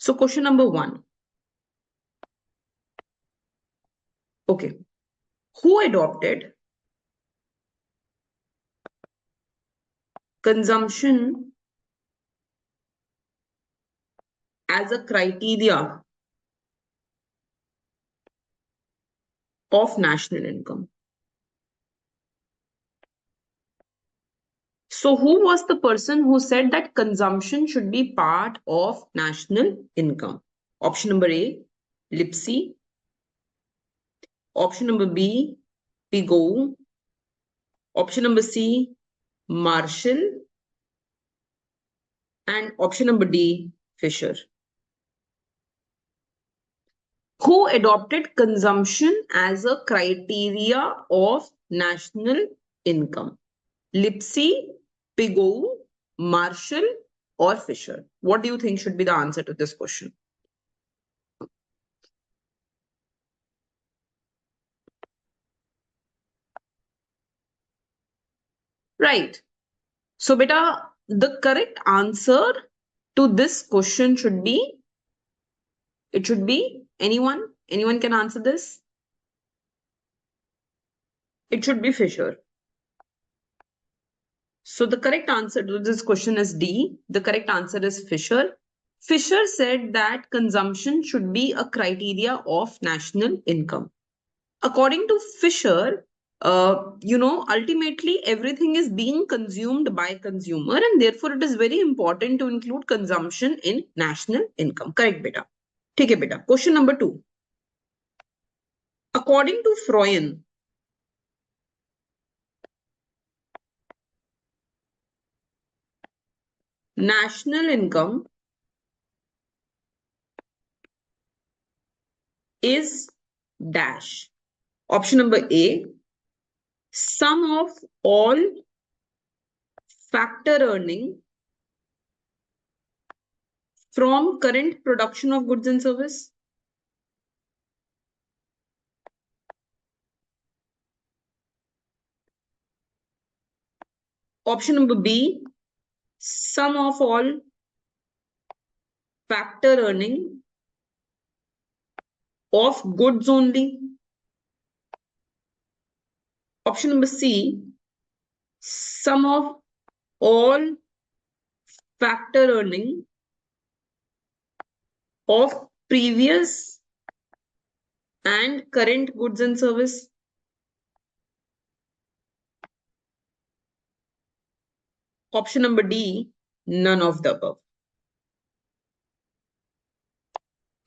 So question number 1. Okay. Who adopted consumption as a criteria of national income? So who was the person who said that consumption should be part of national income? Option number A, Lipsy. Option number B, Pigou. Option number C, Marshall. And option number D, Fisher. Who adopted consumption as a criteria of national income? Lipsy, Pigou, Marshall, or Fisher? What do you think should be the answer to this question? Right. So, beta, the correct answer to this question should be, it should be anyone? Anyone can answer this? It should be Fisher. So the correct answer to this question is D. The correct answer is Fisher. Fisher said that consumption should be a criteria of national income. According to Fisher, ultimately everything is being consumed by consumer, and therefore it is very important to include consumption in national income. Correct, beta. ठीक है beta. Question number 2. According to Froyen, national income is dash. Option number A, sum of all factor earning from current production of goods and service. Option number B, sum of all factor earning of goods only. Option number C, sum of all factor earning of previous and current goods and service. Option number D, none of the above.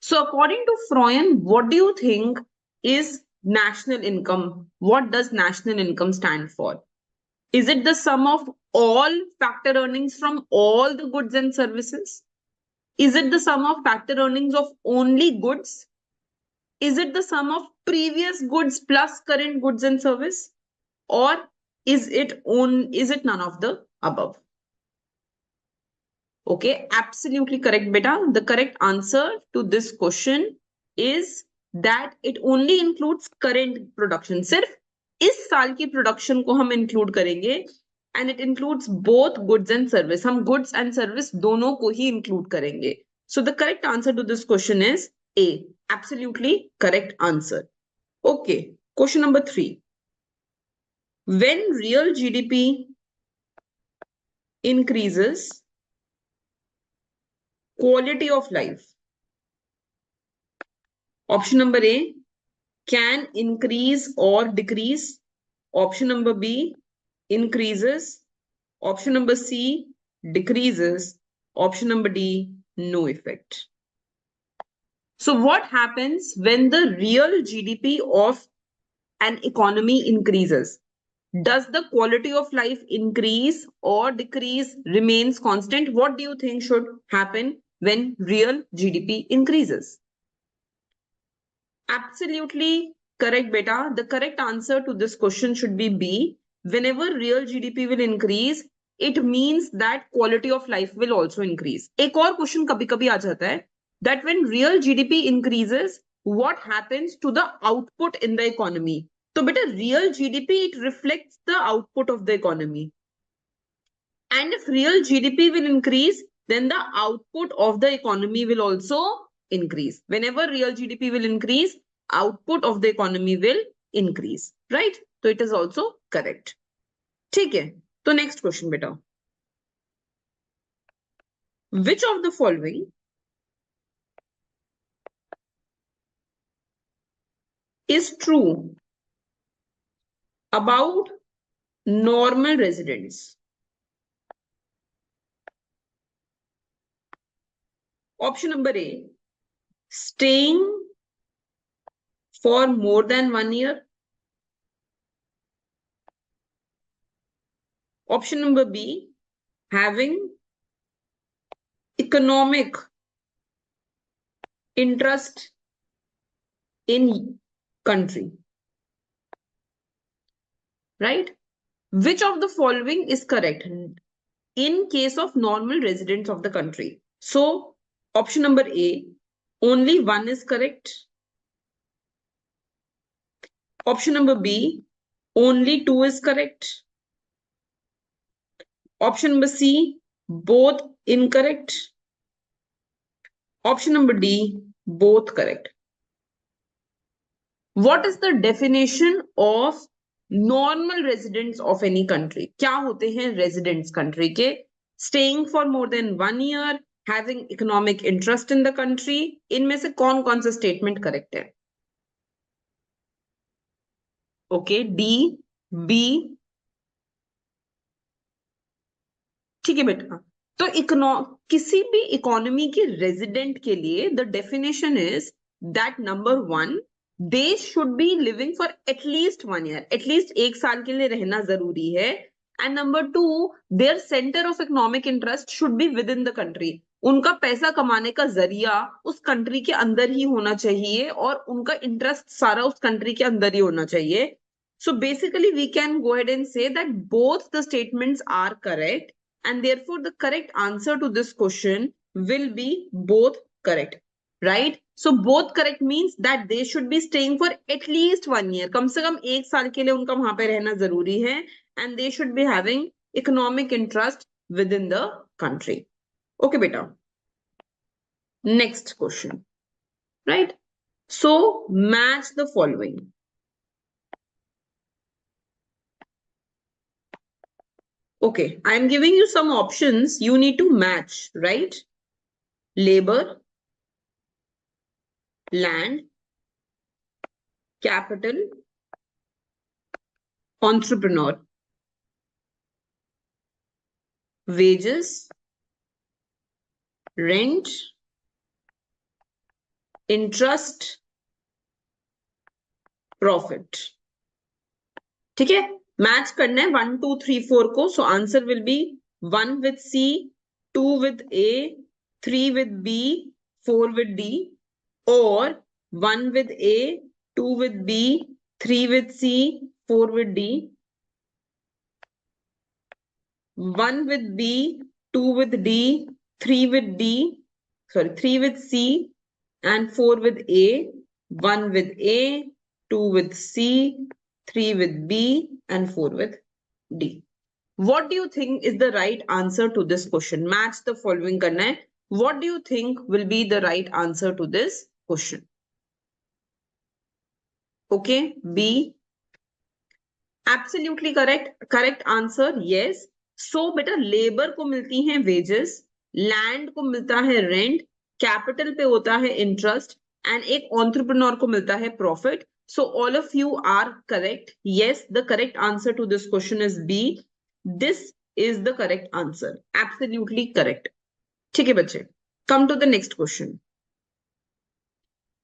So according to Froyen, what do you think is national income? What does national income stand for? Is it the sum of all factor earnings from all the goods and services? Is it the sum of factor earnings of only goods? Is it the sum of previous goods plus current goods and service? Or is it none of the above? Okay, absolutely correct, beta. The correct answer to this question is that it only includes current production. सिर्फ इस साल की production को हम include करेंगे, and it includes both goods and service. हम goods and service दोनों को ही include करेंगे. So the correct answer to this question is A. Absolutely correct answer. Okay, question number 3. When real GDP increases, quality of life. Option number A, can increase or decrease. Option number B, increases. Option number C, decreases. Option number D, no effect. So what happens when the real GDP of an economy increases? Does the quality of life increase or decrease, remains constant? What do you think should happen when real GDP increases? Absolutely correct, beta. The correct answer to this question should be B. Whenever real GDP will increase, it means that quality of life will also increase. एक और question कभी-कभी आ जाता है that when real GDP increases, what happens to the output in the economy? So, beta, real GDP, it reflects the output of the economy. And if real GDP will increase, then the output of the economy will also increase. Whenever real GDP will increase, output of the economy will increase, right? So it is also correct. ठीक है, तो next question बेटा. Which of the following is true about normal residents? Option number A, staying for more than 1 year. Option number B, having economic interest in country. Right? Which of the following is correct in case of normal residents of the country? So, option number A, only one is correct. Option number B, only two is correct. Option number C, both incorrect. Option number D, both correct. What is the definition of normal residents of any country? क्या होते हैं residents country के? Staying for more than 1 year, having economic interest in the country. इनमें से कौन कौन सा statement correct है? Okay, D, B. ठीक है बेटा. तो किसी भी इकोनॉमी के रेजिडेंट के लिए the definition is that number 1, they should be living for at least 1 year. At least 1 साल के लिए रहना जरूरी है. And number 2, their center of economic interest should be within the country. उनका पैसा कमाने का जरिया उस कंट्री के अंदर ही होना चाहिए और उनका इंटरेस्ट सारा उस कंट्री के अंदर ही होना चाहिए. So basically we can go ahead and say that both the statements are correct, and therefore the correct answer to this question will be both correct. Right? So both correct means that they should be staying for at least 1 year. कम से कम 1 साल के लिए उनका वहां पे रहना जरूरी है. And they should be having economic interest within the country. Okay, beta. Next question. Right? So match the following. Okay, I'm giving you some options. You need to match, right? Labor, land, capital, entrepreneur, wages, rent, interest, profit. ठीक है, match करना है 1 2 3 4 को. So answer will be 1 with C, 2 with A, 3 with B, 4 with D, or 1 with A, 2 with B, 3 with C, 4 with D, 1 with B, 2 with D, 3 with D, 3 with C, and 4 with A, 1 with A, 2 with C, 3 with B, and 4 with D. What do you think is the right answer to this question? Match the following करना है. What do you think will be the right answer to this question? Okay, B. Absolutely correct. Correct answer, yes. So बेटा labour को मिलती हैं wages, land को मिलता है rent, capital पे होता है इंटरेस्ट, एंड एक एंटरप्रेन्योर को मिलता है profit. So all of you are correct. Yes, the correct answer to this question is B. This is the correct answer. Absolutely correct. ठीक है बच्चे. Come to the next question.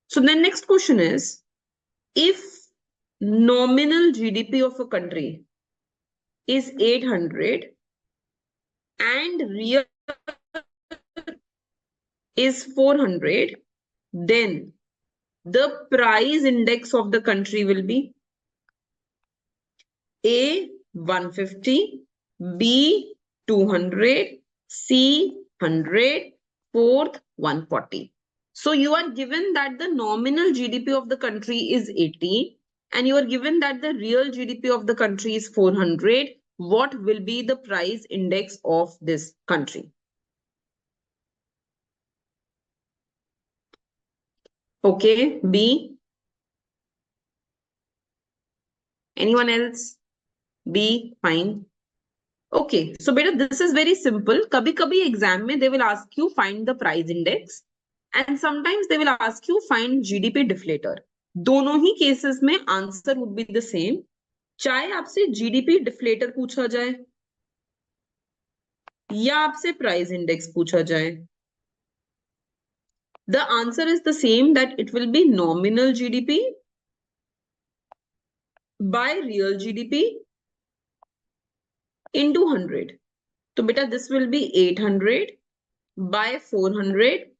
So the next question is, if nominal GDP of a country is 800 and real is 400, then the price index of the country will be A 150, B 200, C 100, fourth 140. So you are given that the nominal GDP of the country is 80 and you are given that the real GDP of the country is 400. What will be the price index of this country? Okay, B. Anyone else? B. Fine. Okay, so beta, this is very simple. कभी कभी exam में they will ask you find the price index and sometimes they will ask you find GDP deflator. दोनों ही cases में answer would be the same. चाहे आपसे GDP deflator पूछा जाए या आपसे प्राइस इंडेक्स पूछा जाए, the answer is the same, that it will be nominal GDP by real GDP into 100. तो बेटा this will be 800 by 400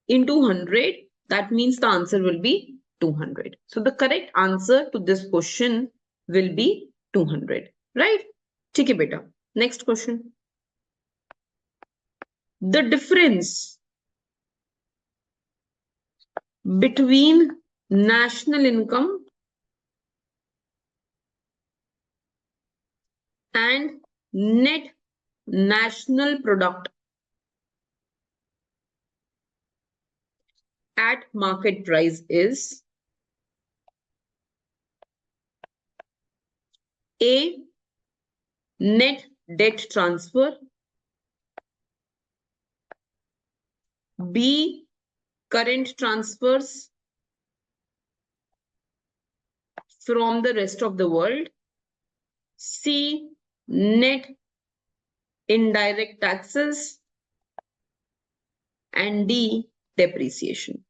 into 100. That means the answer will be 200. So the correct answer to this question will be 200. Right? ठीक है बेटा. Next question. The difference between national income and net national product at market price is A. Net debt transfer, B. Current transfers from the rest of the world, C. Net indirect taxes, and D. Depreciation.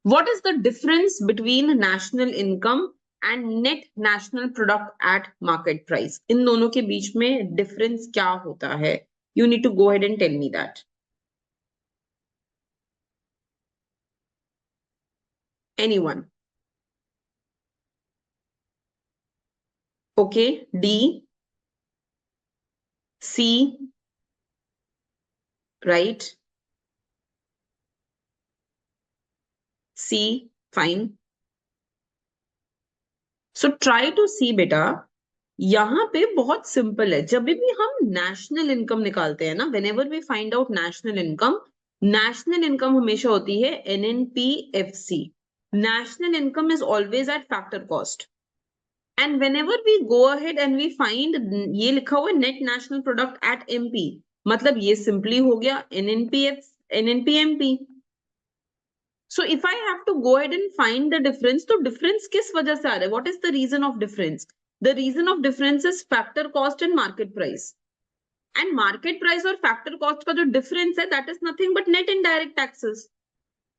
What is the difference between national income and net national product at market price? इन दोनों के बीच में difference क्या होता है? You need to go ahead and tell me that. Anyone? Okay, D, C, right? C, fine. So try to see बेटा, यहाँ पे बहुत सिंपल है. जब भी हम नेशनल इनकम निकालते हैं ना, whenever we find out national income हमेशा होती है NNPFC. National income is always at factor cost. And whenever we go ahead and we find ये लिखा हुआ net national product at MP, मतलब ये simply हो गया NNPMP. So if I have to go ahead and find the difference, तो difference किस वजह से आ रहा है? What is the reason of difference? The reason of difference is factor cost and market price. And market price और factor cost का जो difference है, that is nothing but net indirect taxes.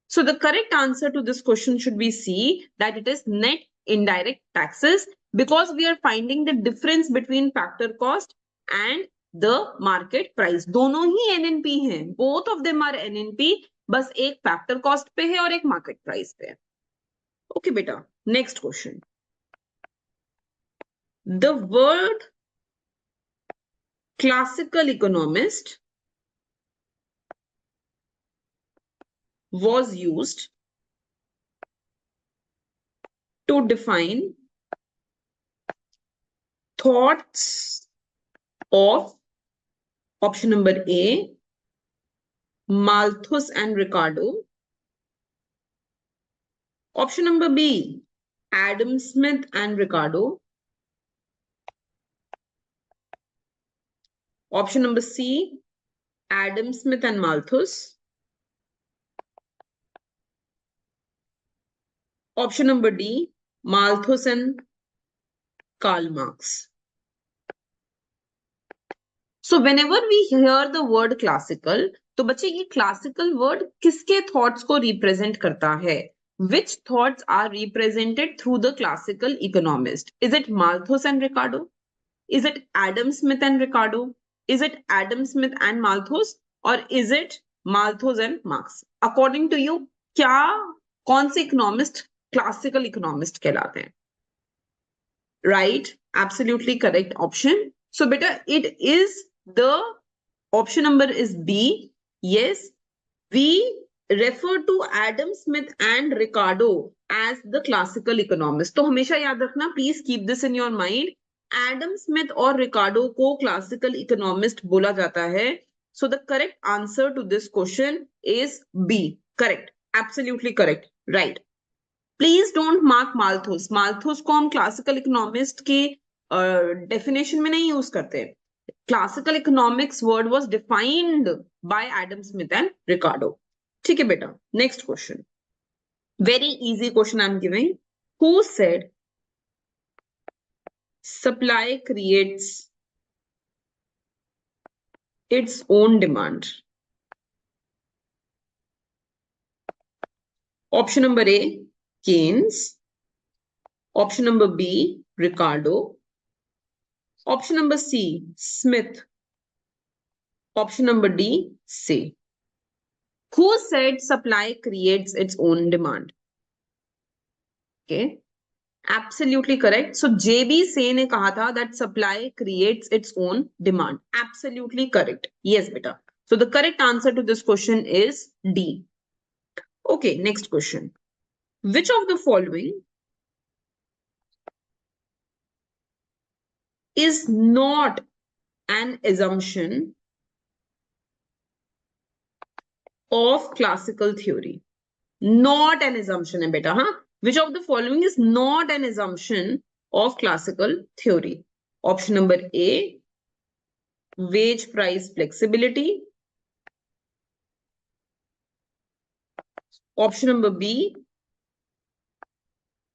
So the correct answer to this question should be C, that it is net indirect taxes, because we are finding the difference between factor cost and the market price. दोनों ही NNP हैं. Both of them are NNP. बस एक factor cost पे है और एक market price पे है. ओके बेटा, next question. The word classical economist was used to define thoughts of option number A, Malthus and Ricardo. Option number B, Adam Smith and Ricardo. Option number C, Adam Smith and Malthus. Option number D, Malthus and Karl Marx. So whenever we hear the word classical, तो बच्चे ये classical word किसके thoughts को represent करता है? Which thoughts are represented through the classical economist? Is it Malthus and Ricardo? Is it Adam Smith and Ricardo? Is it Adam Smith and Malthus? Or is it Malthus and Marx? According to you, क्या कौन से economist classical economist कहलाते हैं? Right? Absolutely correct option. So beta, it is the option number is B. Yes, we refer to Adam Smith and Ricardo as the classical economist. तो हमेशा याद रखना, please keep this in your mind. Adam Smith और Ricardo को classical economist बोला जाता है So the correct answer to this question is B. Correct. Absolutely correct. Right. Please don't mark माल्थus. माल्थus को हम क्लासिकल इकोनॉमिस्ट के डेफिनेशन में नहीं यूज करते. Classical economics word was defined by Adam Smith and रिकार्डो. ठीक है बेटा. Next question. Very easy question I am giving. Who said supply creates its own demand? Option number A, Keynes. Option number B, Ricardo. Option number C, Smith. Option number D, Say. Who said supply creates its own demand? Okay. Absolutely correct. So JB Say ने कहा था that supply creates its own demand. Absolutely correct. Yes, beta. So the correct answer to this question is D. Okay, next question. Which of the following is not an assumption of classical theory? Not an assumption hai beta, huh? Which of the following is not an assumption of classical theory? Option number A, wage price flexibility. Option number B,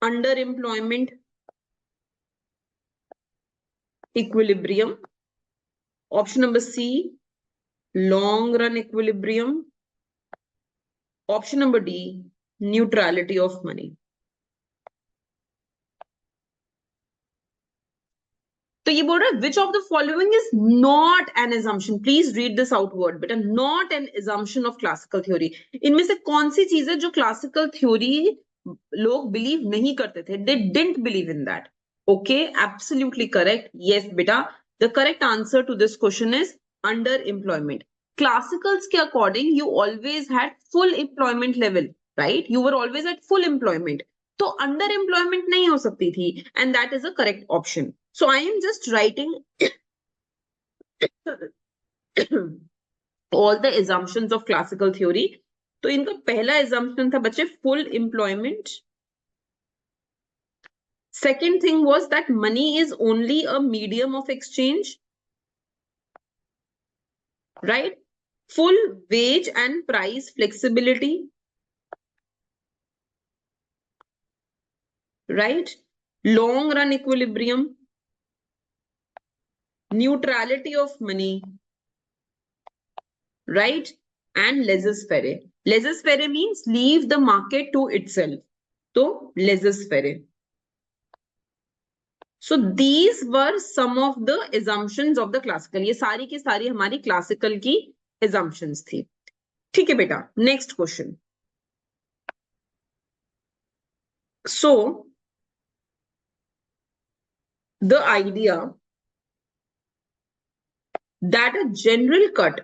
underemployment equilibrium. Option number C, long run equilibrium. Option number D, neutrality of money. तो ये बोल रहा है which of the following is not an assumption. Please read this out word बेटा. Not an assumption of classical theory. इनमें से कौन सी चीज है जो classical theory लोग believe नहीं करते थे? They didn't believe in that. Okay, absolutely correct. Yes बेटा. The correct answer to this question is underemployment. Classicals के according you always had full employment level, right? You were always at full employment. तो underemployment नहीं हो सकती थी, and that is a correct option. So I am just writing all the assumptions of classical theory. तो इनका पहला assumption था बच्चे full employment. Second thing was that money is only a medium of exchange. Right? Full wage and price flexibility. Right? Long run equilibrium. Neutrality of money, right? And laissez-faire. Laissez-faire means leave the market to itself. So laissez-faire. So these were some of the assumptions of the classical. ये सारी की सारी हमारी classical की assumptions थी. ठीक है बेटा. Next question. So the idea that a general cut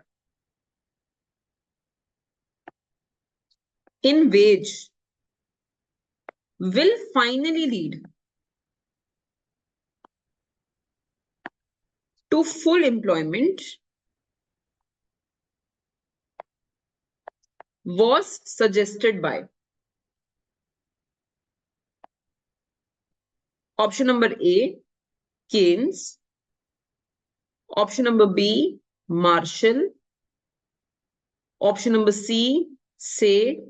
in wage will finally lead to full employment was suggested by option number A, Keynes. Option number B, Marshall. Option number C, Say.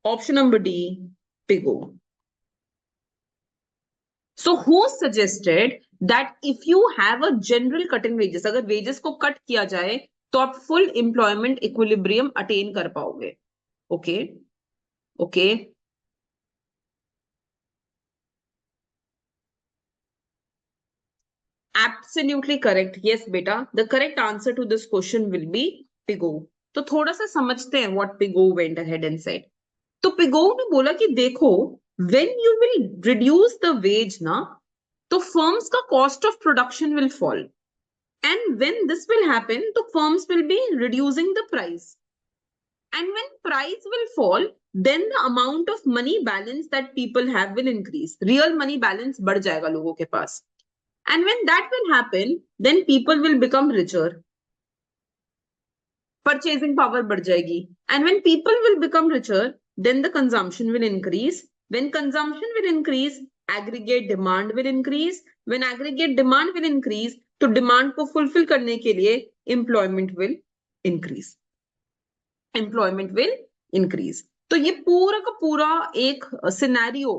Option number D, Pigou. So who suggested that if you have a general cut in wages, अगर wages को cut किया जाए तो आप full employment equilibrium attain कर पाओगे. Okay. Okay. Absolutely correct. Yes, beta. The correct answer to this question will be Pigou. तो थोड़ा सा समझते हैं what Pigou went ahead and said. तो Pigou ने बोला कि देखो, when you will reduce the wage ना, तो firms का cost of production will fall. And when this will happen, तो firms will be reducing the price. And when price will fall, then the amount of money balance that people have will increase. Real money balance बढ़ जाएगा लोगों के पास. And when that will happen, then people will become richer. Purchasing power बढ़ जाएगी. And when people will become richer, then the consumption will increase. When consumption will increase, aggregate demand will increase. When aggregate demand will increase, तो demand को fulfil करने के लिए employment will increase. Employment will increase. तो ये पूरा का पूरा एक सिनेरियो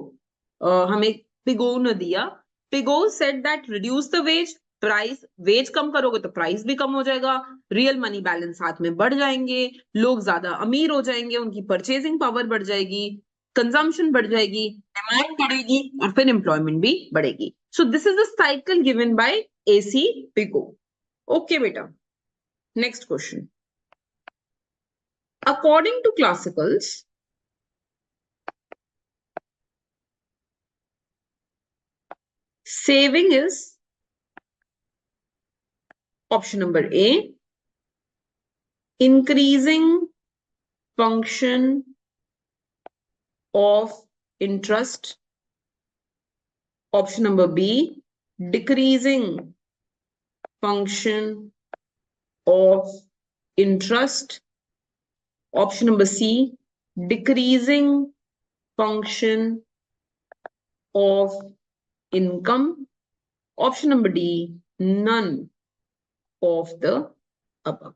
हमें पिगो ने दिया. Pigou said that reduce the wage, price, wage कम करोगे तो प्राइस भी कम हो जाएगा, रियल मनी बैलेंस साथ में बढ़ जाएंगे, लोग ज्यादा अमीर हो जाएंगे, उनकी परचेजिंग पावर बढ़ जाएगी, कंजम्पशन बढ़ जाएगी, डिमांड बढ़ेगी और फिर एम्प्लॉयमेंट भी बढ़ेगी. So this is the cycle given by AC Pigou. Okay बेटा, next question. According to classicals, saving is option number A, increasing function of interest. Option number B, decreasing function of interest. Option number C, decreasing function of income. Option number D, none of the above.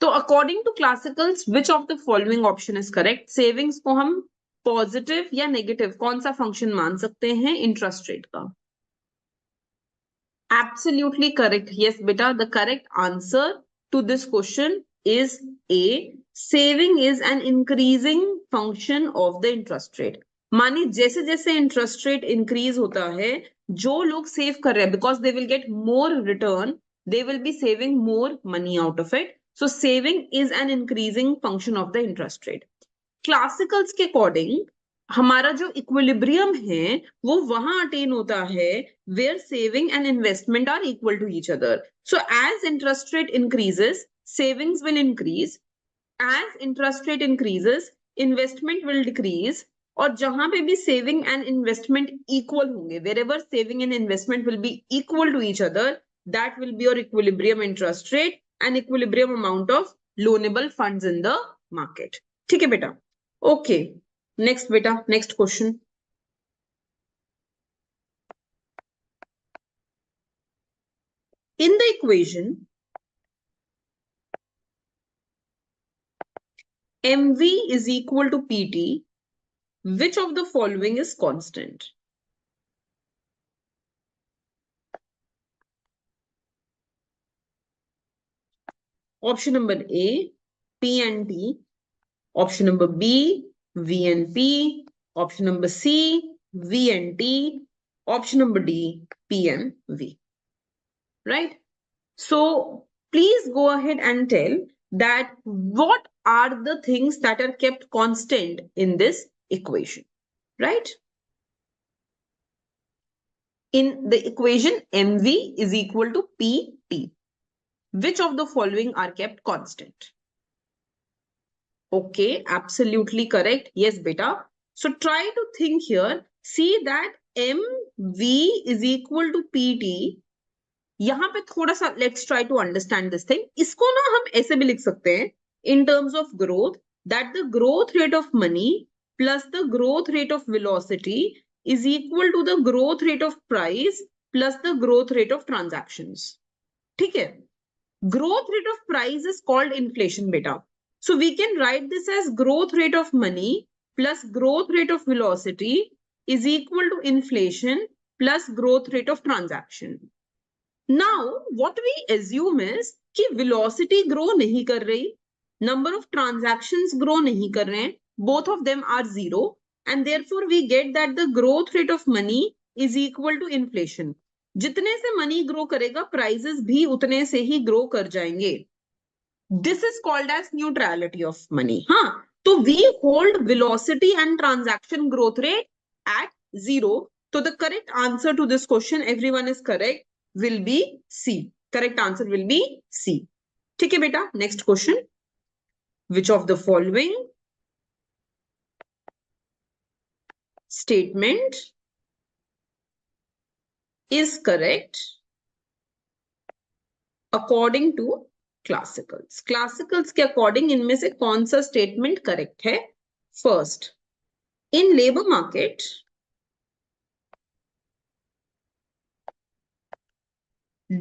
तो according to classicals which of the following option is correct? Savings को हम positive या negative कौन सा function मान सकते हैं interest rate का? Absolutely correct. यस बेटा, the correct answer to this question is A. Saving is an increasing function of the interest rate. मानी जैसे जैसे इंटरेस्ट रेट इंक्रीज होता है, जो लोग सेव कर रहे हैं, because they will get more return, they will be saving more money out of it. So saving is an increasing function of the interest rate. Classicals के according हमारा जो इक्विलिब्रियम है वो वहां अटेन होता है where saving and investment are equal to each other. So as interest rate increases, savings will increase. As interest rate increases, investment will decrease. और जहां पे भी सेविंग एंड इन्वेस्टमेंट इक्वल होंगे, wherever saving and investment will be equal to each other, that will be your equilibrium interest rate and equilibrium amount of loanable funds in the market. ठीक है बेटा? Okay, next बेटा, next question. In the equation, MV is equal to PT, which of the following is constant? Option number A, P and T. Option number B, V and P. Option number C, V and T. Option number D, P and V. Right? So please go ahead and tell that what are the things that are kept constant in this equation, right? In the equation, MV is equal to PT. Which of the following are kept constant? Okay, absolutely correct. Yes, beta. So try to think here. See that MV is equal to PT. यहाँ पे थोड़ा सा let's try to understand this thing. इसको ना हम ऐसे भी लिख सकते हैं in terms of growth, that the growth rate of money plus the growth rate of velocity is equal to the growth rate of price plus the growth rate of transactions. ठीक है? Growth rate of price is called inflation बेटा. So we can write this as growth rate of money plus growth rate of velocity is equal to inflation plus growth rate of transaction. Now what we assume is कि velocity grow नहीं कर रही, number of transactions grow नहीं कर रहे हैं, both of them are zero, and therefore we get that the growth rate of money is equal to inflation. जितने से money grow करेगा, prices भी उतने से ही grow कर जाएंगे. This is called as neutrality of money. हाँ, तो we hold velocity and transaction growth rate at zero. So the correct answer to this question, everyone is correct, will be C. Correct answer will be C. ठीक है बेटा, next question. Which of the following statement is correct according to classicals. Classicals के according इनमें से कौन सा statement correct है? First, in labour market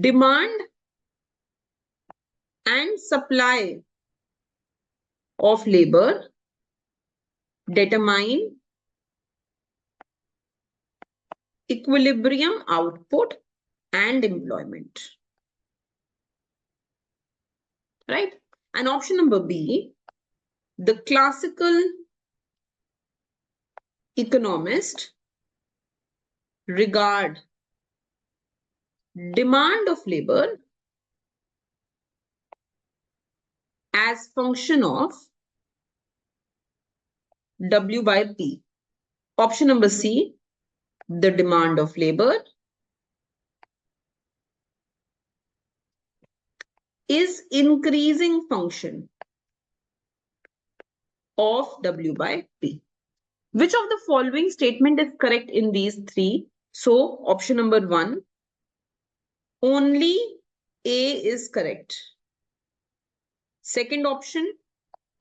demand and supply of labour determine equilibrium output and employment. Right? And option number B, the classical economist regard demand of labor as function of W by P. Option number C, the demand of labor is increasing function of W by P. Which of the following statement is correct in these three? So option number 1, only A is correct. Second option,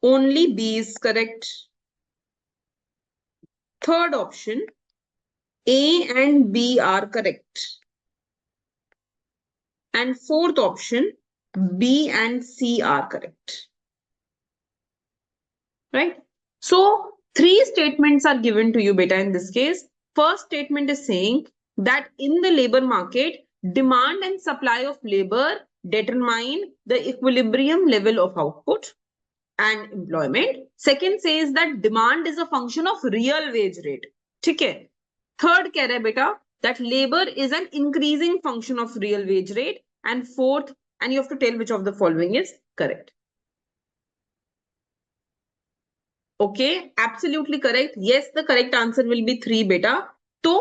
only B is correct. Third option, A and B are correct. And fourth option, B and C are correct. Right? So, three statements are given to you, beta, in this case. First statement is saying that in the labor market, demand and supply of labor determine the equilibrium level of output and employment. Second says that demand is a function of real wage rate. Okay. Third कह रहा है बेटा that labor is an increasing function of real wage rate. And fourth, and you have to tell which of the following is correct. Okay, absolutely correct. Yes, the correct answer will be 3 बेटा. तो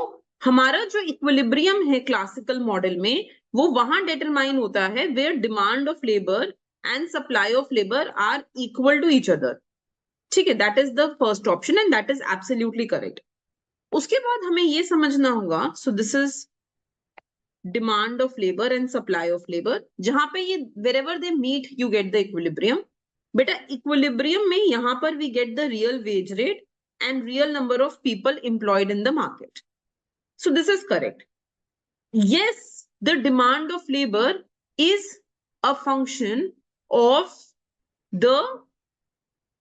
हमारा जो equilibrium है classical model में वो वहां determine होता है where demand of labor and supply of labor are equal to each other. ठीक है, that is the first option and that is absolutely correct. उसके बाद हमें ये समझना होगा, so this is demand of labor and supply of labor, जहां पे ये wherever they meet you get the equilibrium. बेटा equilibrium में यहाँ पर we get the real wage rate and real number of people employed in the market. So this is correct. Yes, the demand of labor is a function of the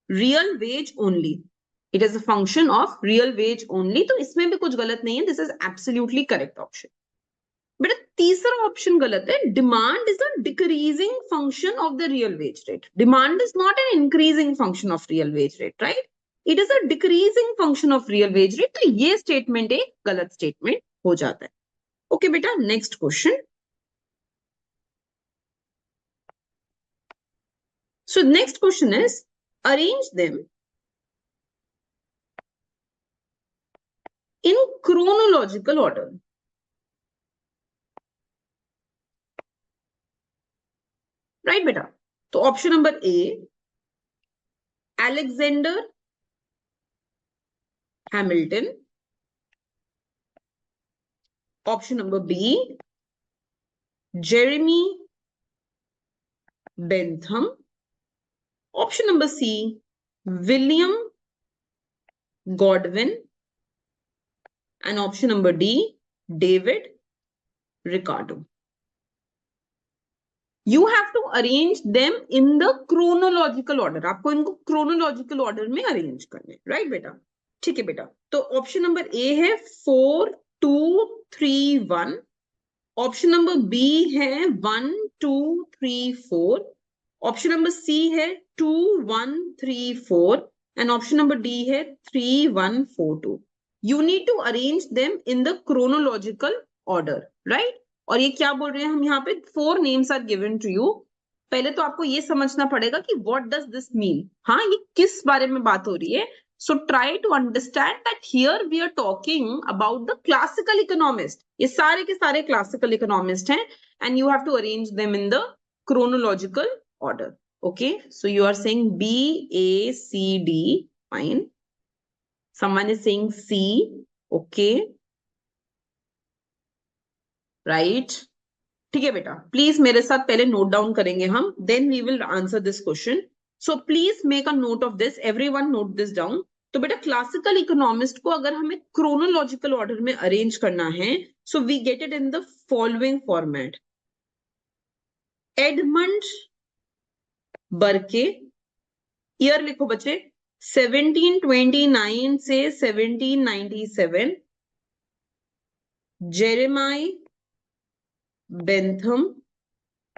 real wage only. It is a function of real wage only. तो इसमें भी कुछ गलत नहीं है. This is absolutely correct option. बेटा तीसरा option गलत है. Demand is a decreasing function of the real wage rate. Demand is not an increasing function of real wage rate, right? It is a decreasing function of real wage rate. तो ये statement एक गलत statement हो जाता है. Okay बेटा, next question. So next question is, arrange them in chronological order. Right beta? So option number A, Alexander Hamilton. Option number B, Jeremy Bentham. Option number C, William Godwin. And option number D, David Ricardo. You have to arrange them in the chronological order. आपको इनको chronological order में arrange करने, right बेटा? ठीक है बेटा. तो option number A है 4, 2, 3, 1. Option number B है 1, 2, 3, 4. Option number C है 2, 1, 3, 4. And option number D है 3, 1, 4, 2. You need to arrange them in the chronological order, right? और ये क्या बोल रहे हैं हम यहाँ पे 4 names are given to you. पहले तो आपको ये समझना पड़ेगा कि what does this mean? हाँ, ये किस बारे में बात हो रही है? So try to understand that here we are talking about the classical economist. ये सारे के सारे classical economist हैं and you have to arrange them in the chronological order. Okay, so you are saying B, A, C, D, fine. Someone is saying C, okay. Right. ठीक है बेटा, please मेरे साथ पहले नोट डाउन करेंगे हम, then we will answer this question. So please make a note of this, everyone note this down. तो बेटा क्लासिकल इकोनॉमिस्ट को अगर हमें क्रोनोलॉजिकल ऑर्डर में अरेंज करना है, so we get it in the following format. Edmund Burke, year लिखो बच्चे 1729 से 1797. जेरेमाई बेंथम,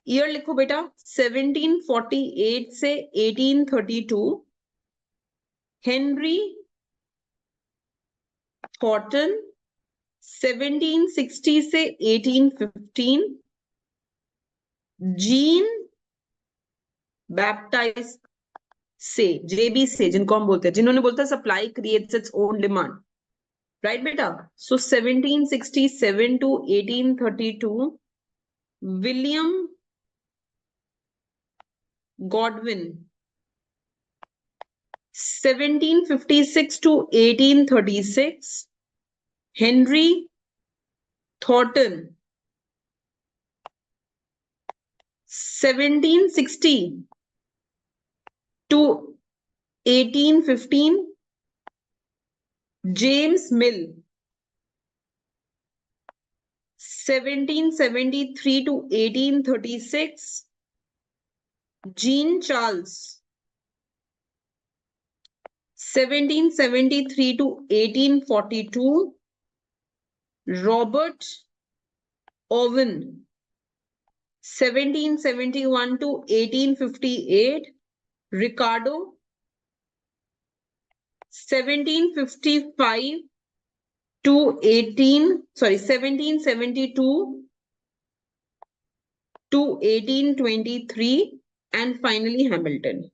ईयर लिखो बेटा 1748 से 1832. हेनरी थॉर्टन 1760 से 1815. जीन बैप्टाइज से, जेबी से जिनको हम बोलते हैं, जिन्होंने बोलते हैं supply creates its own demand, right बेटा. सो 1767 to 1832. William Godwin 1756 to 1836. Henry Thornton 1760 to 1815. James Mill 1773 to 1836. Jean Charles 1773 to 1842. Robert Owen 1771 to 1858. Ricardo 1755 to 1772 to 1823. And finally Hamilton.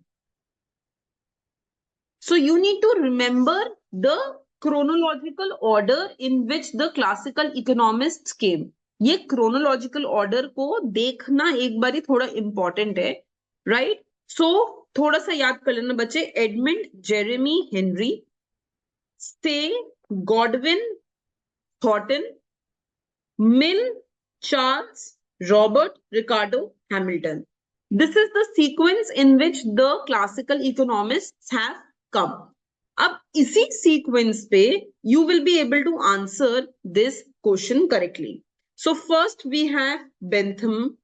So you need to remember the chronological order in which the classical economists came. ये chronological order को देखना एक बारी थोड़ा important है, right? So थोड़ा सा याद कर लेना बच्चे. एडमंड जेरेमी हेनरी से Godwin Thornton, mill Charles, Robert, Ricardo, Hamilton. This is the sequence in which the classical economists have come. अब इसी sequence पे you will be able to answer this question correctly. So first we have Bentham.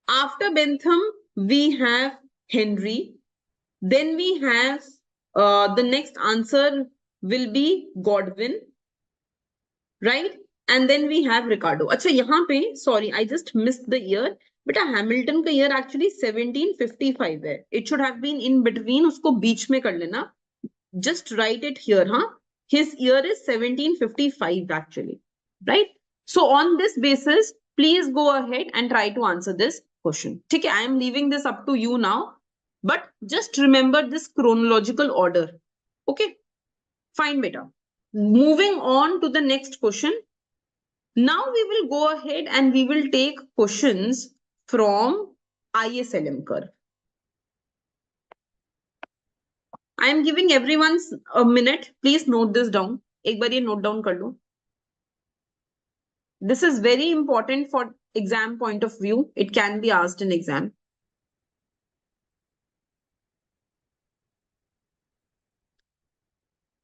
After Bentham we have Henry. Then we have the next answer will be Godwin, right? And then we have Ricardo. अच्छा यहाँ पे sorry I just missed the year. बेटा Hamilton का year actually 1755 है. It should have been in between, उसको बीच में कर लेना. Just right it here. हाँ, his year is 1755 actually, right? So on this basis please go ahead and try to answer this question. ठीक है, I am leaving this up to you now, but just remember this chronological order. Okay, fine बेटा. Moving on to the next question. Now we will go ahead and we will take questions from ISLM curve. I am giving everyone a minute. Please note this down. एक बार ये note down कर लो. This is very important for exam point of view. It can be asked in exam.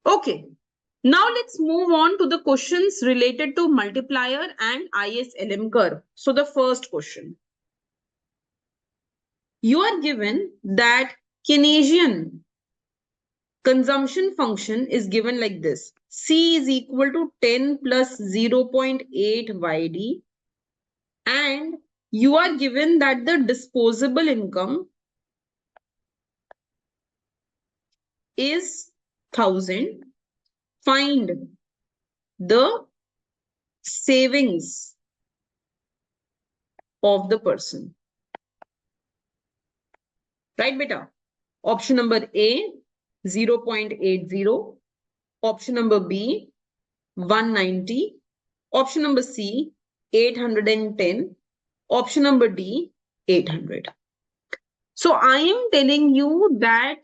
Okay. Now let's move on to the questions related to multiplier and ISLM curve. So the first question. You are given that Keynesian consumption function is given like this. C is equal to 10 plus 0.8 YD. And you are given that the disposable income is 1000. Find the savings of the person. Right, beta? Option number A, 0.80. Option number B, 190. Option number C, 810. Option number D, 800. So I am telling you that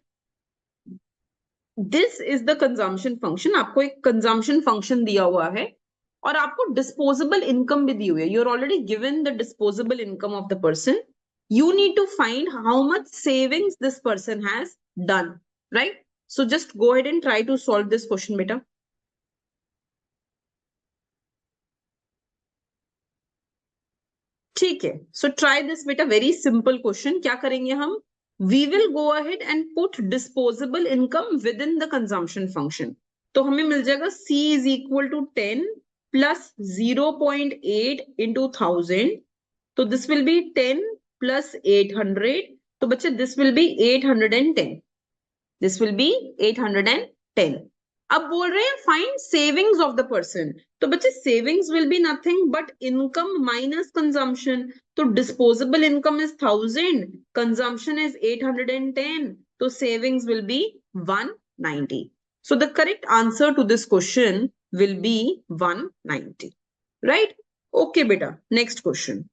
this is the consumption function. आपको एक consumption function दिया हुआ है. और आपको disposable income भी दी हुई है. You are already given the disposable income of the person. You need to find how much savings this person has done, right? So just go ahead and try to solve this question, beta. ठीक है. So try this, beta. Very simple question. क्या करेंगे हम? We will go ahead and put disposable income within the consumption function. तो हमें मिल जाएगा C is equal to 10 plus 0.8 into 1000. तो this will be 10 plus 800. तो बच्चे this will be 810. This will be 810. अब बोल रहे हैं find savings of the person. तो बच्चे savings will be nothing but income minus consumption. तो disposable income is 1000, consumption is 810. तो savings will be 190. So the correct answer to this question will be 190. Right? Okay, beta. Next question.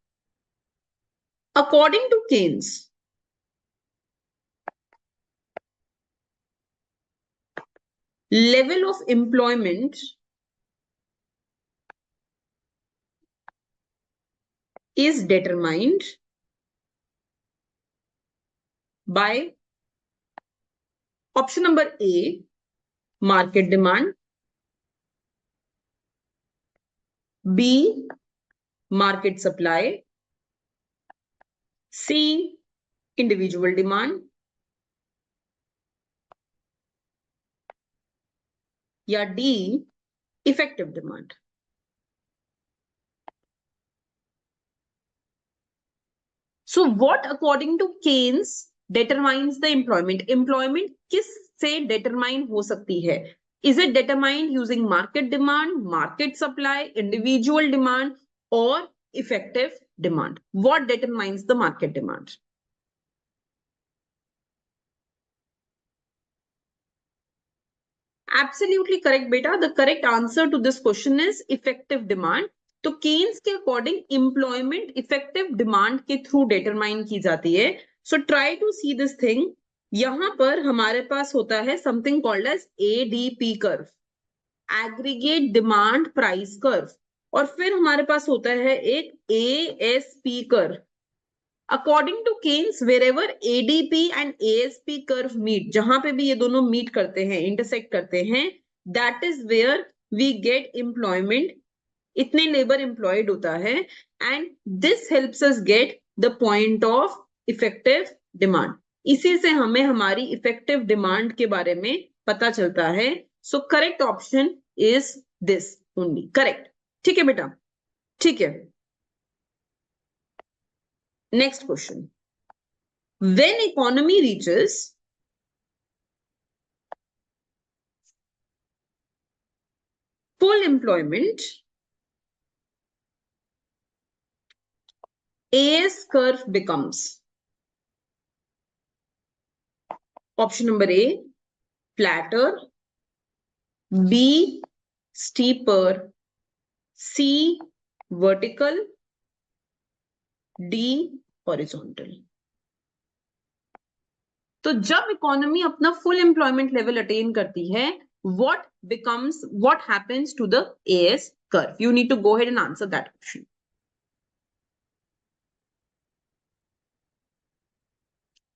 According to Keynes, level of employment is determined by option number A, market demand, B, market supply, C, individual demand, या D, effective demand. So what according to Keynes determines the employment? Employment किस से determine हो सकती है? Is it determined using market demand, market supply, individual demand, or effective demand? What determines the market demand? Absolutely correct, beta. The correct answer to this question is effective demand. तो Keynes के according employment effective demand के through determine की जाती है. So try to see this thing. यहां पर हमारे पास होता है something called as ADP curve, aggregate demand price curve, और फिर हमारे पास होता है एक ASP curve. According to Keynes wherever ADP and ASP curve meet, जहां पे भी ये दोनों मीट करते हैं, इंटरसेक्ट करते हैं, that is where we get employment. इतने लेबर एम्प्लॉयड होता है and this helps us get the point of effective demand. इसी से हमें हमारी इफेक्टिव डिमांड के बारे में पता चलता है. So correct option is this only. Correct. ठीक है बेटा. ठीक है. Next question. When economy reaches full employment, AS curve becomes option number A, flatter, B, steeper, C, vertical, D, horizontal. तो जब इकोनॉमी अपना फुल एम्प्लॉयमेंट लेवल अटेन करती है, what happens to the AS curve? You need to go ahead and answer that question.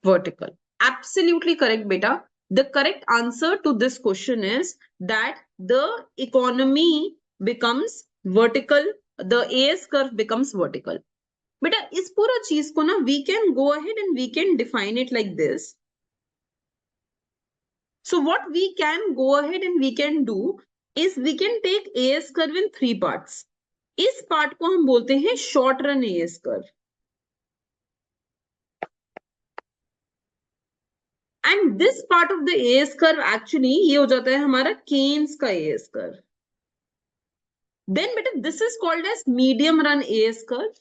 Vertical. Absolutely correct, beta. The correct answer to this question is that the economy becomes vertical, the AS curve becomes vertical. Beta, इस पूरा चीज को ना we can go ahead and we can define it like this. So what we can go ahead and we can do is we can take AS curve in 3 parts. इस part को हम बोलते हैं short run AS curve. And this part of the AS curve actually ये हो जाता है हमारा Keynes का AS curve. Then beta this is called as medium run AS curve.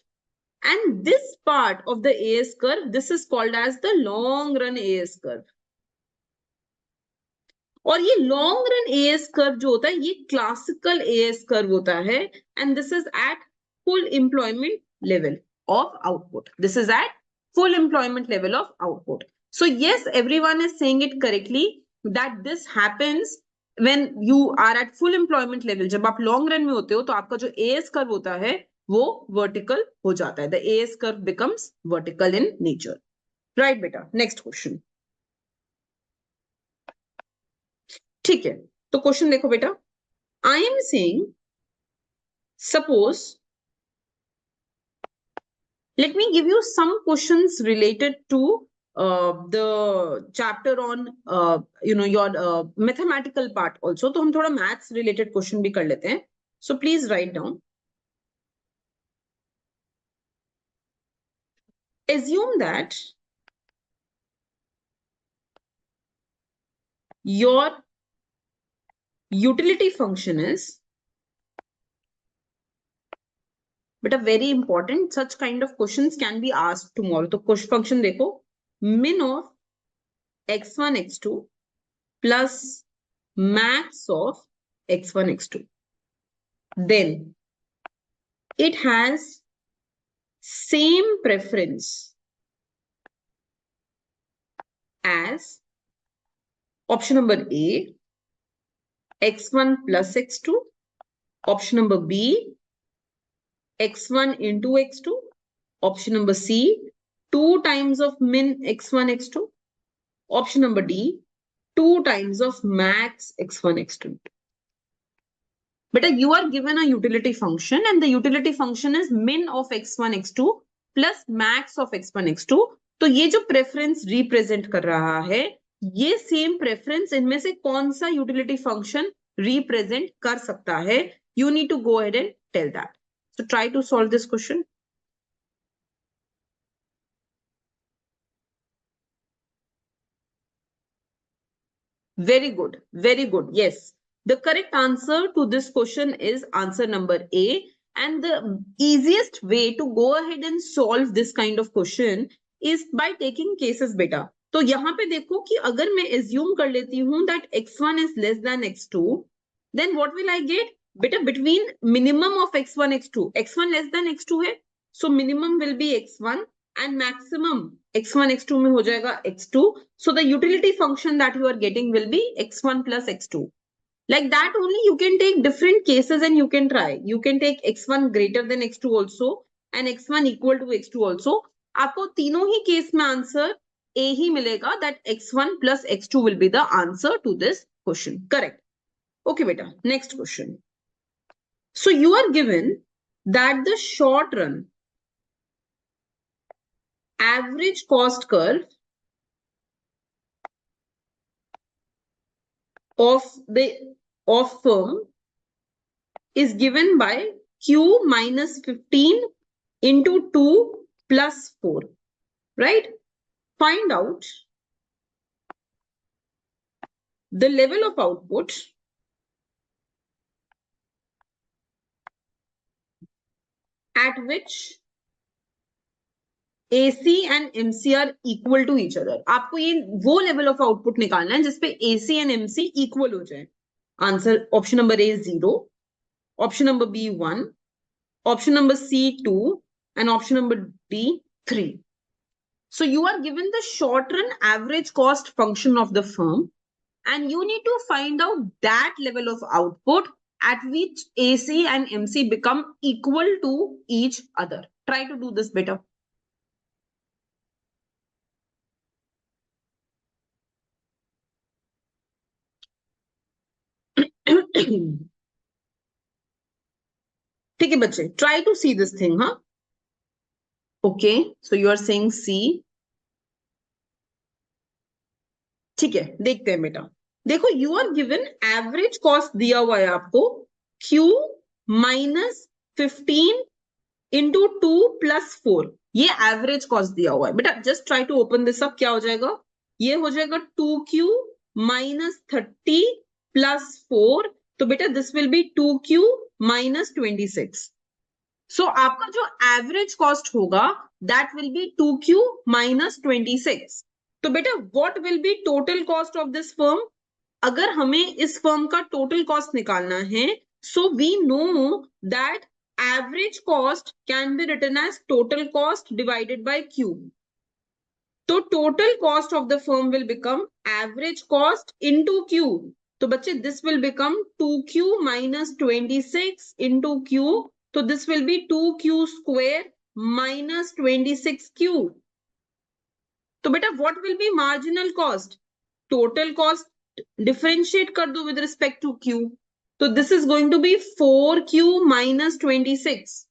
And this part of the AS curve, this is called as the long run AS curve. और ये long run as curve जो होता है ये classical as curve होता है. And this is at full employment level of output. This is at full employment level of output. So yes, everyone is saying it correctly that this happens when you are at full employment level, जब आप long run में होते हो तो आपका जो AS curve होता है वो vertical हो जाता है. The AS curve becomes vertical in nature. Right बेटा, next question. ठीक है, तो क्वेश्चन देखो बेटा. I am saying, suppose, let me give you some questions related to the chapter on your mathematical part also. तो हम थोड़ा maths related question भी कर लेते हैं. So please write down. Assume that your utility function is, but a very important, such kind of questions can be asked tomorrow. तो question function देखो, min of x1 x2 plus max of x1 x2. Then it has same preference as option number A, x1 plus x2, option number B, x1 into x2, option number C, 2 times of min x1 x2, option number D, 2 times of max x1 x2. But you are given a utility function and the utility function is min of x1 x2 plus max of x1 x2. तो ये जो preference represent कर रहा है, ये same preference इनमें से कौन सा यूटिलिटी फंक्शन रिप्रेजेंट कर सकता है? You need to go ahead and tell that. So try to solve this question. Very good, very good. Yes, the correct answer to this question is answer number A. And the easiest way to go ahead and solve this kind of question is by taking cases beta. तो यहाँ पे देखो कि अगर मैं assume कर लेती हूँ that x1 is less than x2, then what will I get? बेटा between minimum of x1 x2, x1 less than x2 है, so minimum will be x1 and maximum x1 x2 में हो जाएगा x2. So the utility function that you are getting will be x1 plus x2. Like that only you can take different cases and you can try. You can take x1 greater than x2 also and x1 equal to x2 also. आपको तीनों ही case में answer A ही मिलेगा, that x1 plus x2 will be the answer to this question. Correct. Okay beta, next question. So you are given that the short run average cost curve of firm is given by Q minus 15 into 2 plus 4, right? Find out the level of output at which AC and MC are equal to each other. आपको ये वो level of output निकालना है जिसपे AC and MC equal हो जाए. Answer option number A 0, option number B 1, option number C 2, and option number D 3. So you are given the short run average cost function of the firm and you need to find out that level of output at which AC and MC become equal to each other. Try to do this better. ठीक है बच्चे, try to see this thing, huh? Okay, so you are saying C. ठीक है, देखते हैं बेटा. देखो, you are given average cost दिया हुआ है आपको Q minus 15 into 2 plus 4. ये एवरेज कॉस्ट दिया हुआ है बेटा. Just try to open this up. क्या हो जाएगा? ये हो जाएगा 2Q minus 30 plus 4. तो बेटा this will be 2Q minus 26. So आपका जो एवरेज कॉस्ट होगा that will be 2Q minus 26. तो बेटा what will be total cost of this firm? अगर हमें इस फर्म का टोटल कॉस्ट निकालना है, so we know that average cost can be written as total cost divided by Q. So total cost of the firm will become average cost into Q. तो बच्चे this will become 2q minus 26 into q. So this will be 2q square minus 26q. तो बेटा what will be marginal cost? Total cost differentiate कर दो with respect to q. तो this is going to be 4q minus 26.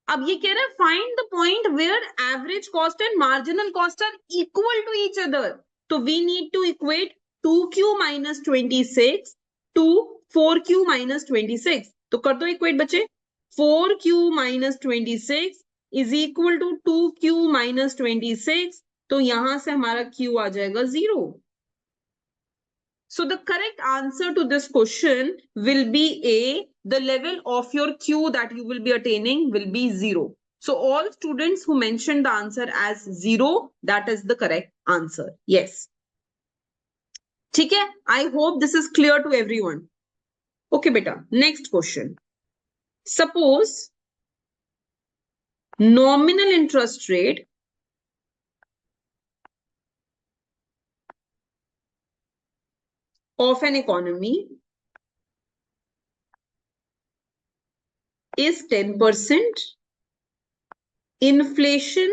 अब ये कह रहा है find the point where average cost and marginal cost are equal to each other. तो we need to equate 2q minus 26 to 4q minus 26. तो कर दो equate बच्चे. 4q minus 26 is equal to 2q minus 26. तो यहां से हमारा q आ जाएगा 0. So the correct answer to this question will be A. The level of your Q that you will be attaining will be 0. So all students who mentioned the answer as 0, that is the correct answer. Yes. ठीक है? I hope this is clear to everyone. Okay, beta. Next question. Suppose nominal interest rate of an economy is 10%, inflation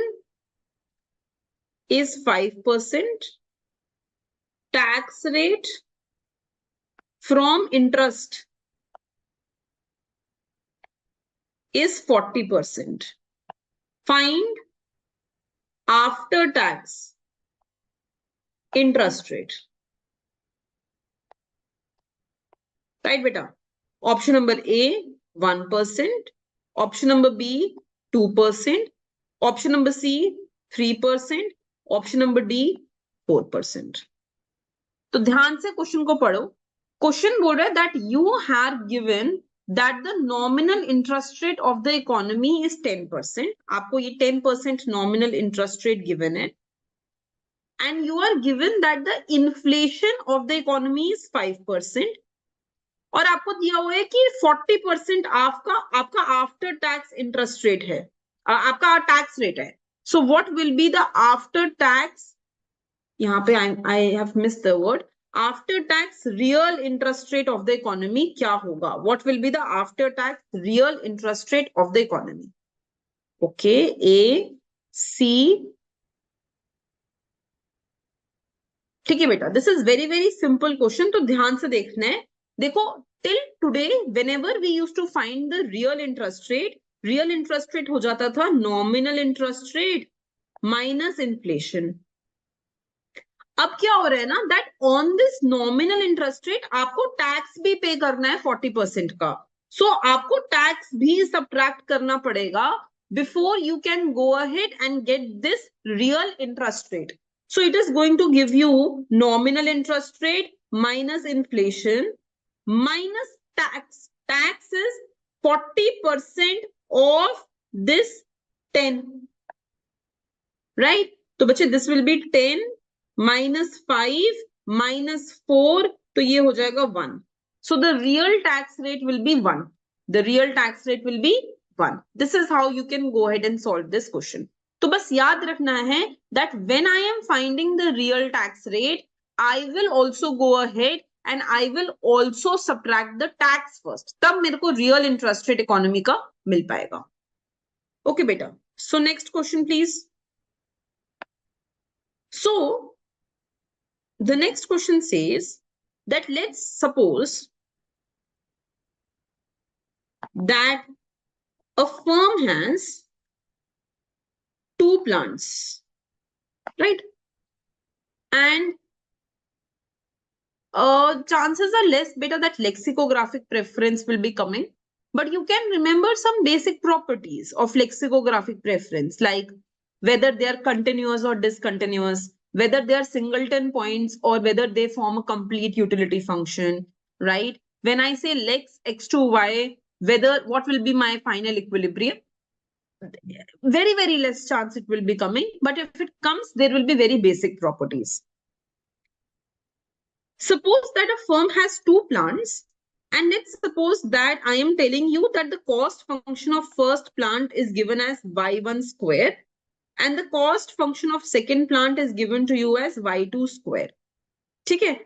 is 5%, tax rate from interest is 40%. Find after tax interest rate. Right, beta? Option number A, 1%. Option number B, 2%. Option number C, 3%. Option number D, 4%. तो ध्यान से question को पढ़ो. Question बोल रहा है that you have given that the nominal interest rate of the economy is 10%. आपको ये 10% nominal interest rate given है. And you are given that the inflation of the economy is 5%. और आपको दिया हुआ है कि 40% आपका आफ्टर टैक्स इंटरेस्ट रेट है, आपका टैक्स रेट है. So what will be the after tax, यहाँ पे I have missed the word, after tax real interest rate of the economy क्या होगा? What will be the after tax real interest rate of the economy? Okay, A C. ठीक है बेटा, this is very very simple question, तो ध्यान से देखना है. देखो, till today whenever we used to find the real interest rate हो जाता था nominal interest rate minus inflation. अब क्या हो रहा है ना, that on this nominal interest rate आपको टैक्स भी पे करना है 40% का. So आपको टैक्स भी subtract करना पड़ेगा before you can go ahead and get this real interest rate. So it is going to give you nominal interest rate minus inflation minus tax. Tax is 40% of this 10. Right? तो बच्चे this will be 10 minus 5 minus 4, तो ये हो जाएगा 1. So the real tax rate will be 1. The real tax rate will be 1. This is how you can go ahead and solve this question. तो बस याद रखना है that when I am finding the real tax rate, I will also go ahead and I will also subtract the tax first. तब मेरे को real interest rate economy का मिल पाएगा. Okay बेटा. So next question please. So the next question says that let's suppose that a firm has 2 plants, right? And chances are less better that lexicographic preference will be coming, but you can remember some basic properties of lexicographic preference, like whether they are continuous or discontinuous, whether they are singleton points or whether they form a complete utility function, right? When I say lex x to y, whether what will be my final equilibrium? Very, very less chance it will be coming, but if it comes, there will be very basic properties. Suppose that a firm has 2 plants, and let's suppose that I am telling you that the cost function of first plant is given as y1 square, and the cost function of second plant is given to you as y2 square. ठीक है?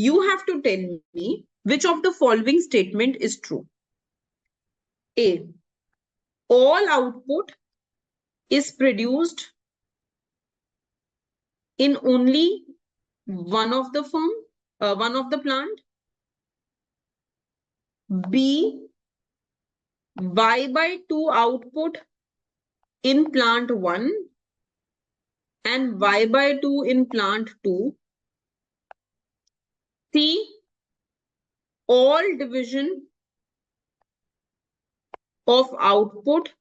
You have to tell me which of the following statement is true. A. All output is produced in only one of the firm, one of the plant. B. Y/2 output in plant 1 and Y/2 in plant 2. C. All division of output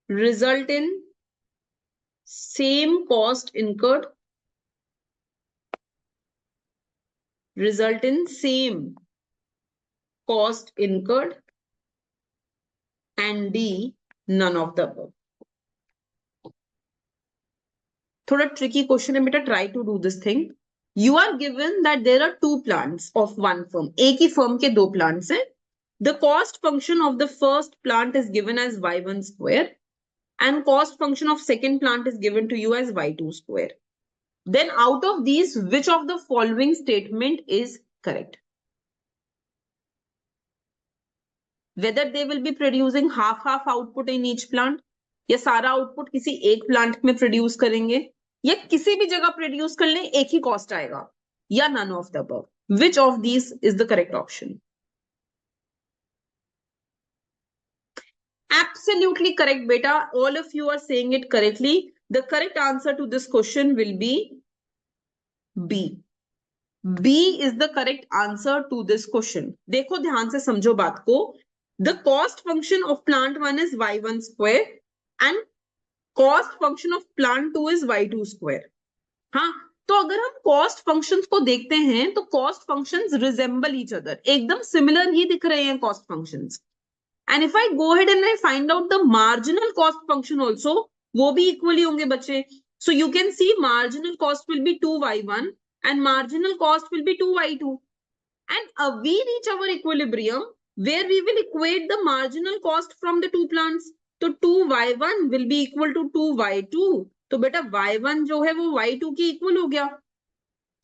result in same cost incurred. Result in same cost incurred. And D. None of the above. थोड़ा tricky question है बेटा, try to do this thing. You are given that there are two plants of one firm. एक ही firm के दो plants हैं. The cost function of the first plant is given as y1 square and cost function of second plant is given to you as y2 square. Then out of these, which of the following statement is correct? Whether they will be producing half output in each plant, या सारा output किसी एक plant में produce करेंगे, या किसी भी जगह produce कर लें, एक ही cost आएगा, या none of the above. Which of these is the correct option? Absolutely correct, beta. All of you are saying it correctly. The correct answer to this question will be B. B is the correct answer to this question. देखो ध्यान से समझो बात को. The cost function of plant 1 is y1 square and cost function of plant 2 is y2 square. हाँ, तो अगर हम cost functions को देखते हैं तो cost functions resemble each other. एकदम similar ही दिख रहे हैं cost functions. And if I go ahead and I find out the marginal cost function also, वो भी equally होंगे बच्चे. So you can see marginal cost will be 2y1 and marginal cost will be 2y2. And we reach our equilibrium where we will equate the marginal cost from the two plants. So 2y1 will be equal to 2y2. तो बेटा y1 जो है वो y2 की equal हो गया.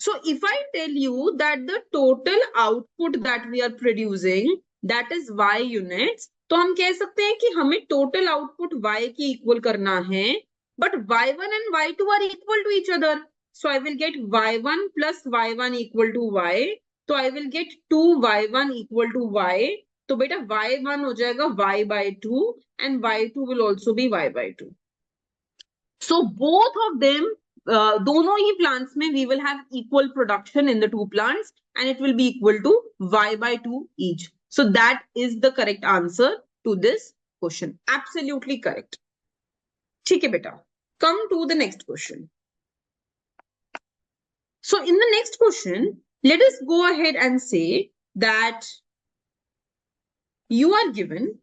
So if I tell you that the total output that we are producing, that is y units, तो हम कह सकते हैं कि हमें total output y की equal करना है, but y1 and y2 are equal to each other. So I will get y1 plus y1 equal to y. So I will get 2y1 equal to y. तो बेटा y1 हो जाएगा y/2 and y2 will also be y/2. So both of them, दोनों ही plants में we will have equal production in the two plants and it will be equal to y/2 each. So that is the correct answer to this question. Absolutely correct. ठीक है बेटा. Come to the next question. So in the next question, let us go ahead and say that you are given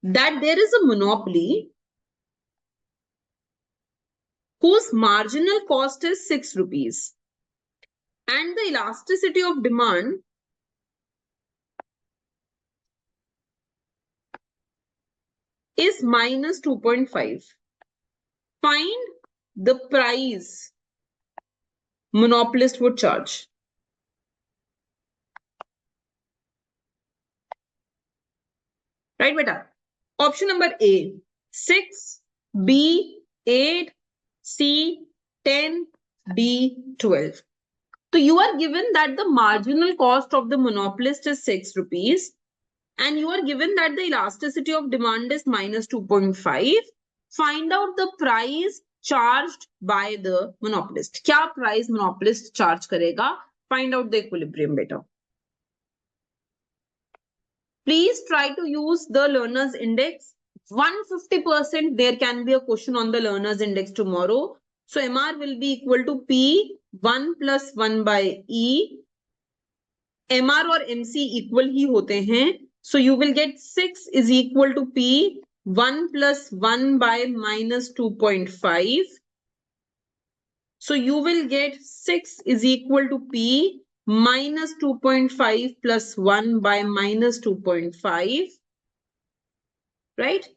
that there is a monopoly whose marginal cost is 6 rupees and the elasticity of demand is minus 2.5. Find the price monopolist would charge. Right, beta? Option number A, 6, B, 8, C, 10, D, 12. So you are given that the marginal cost of the monopolist is 6 rupees and you are given that the elasticity of demand is minus 2.5. Find out the price charged by the monopolist. क्या price monopolist charge करेगा? Find out the equilibrium beta. Please try to use the learner's index. 150% there can be a question on the learner's index tomorrow. So MR will be equal to P 1 plus 1 by E. MR और MC equal ही होते हैं. So you will get 6 is equal to P 1 plus 1 by minus 2.5. So you will get 6 is equal to P minus 2.5 plus 1 by minus 2.5. Right?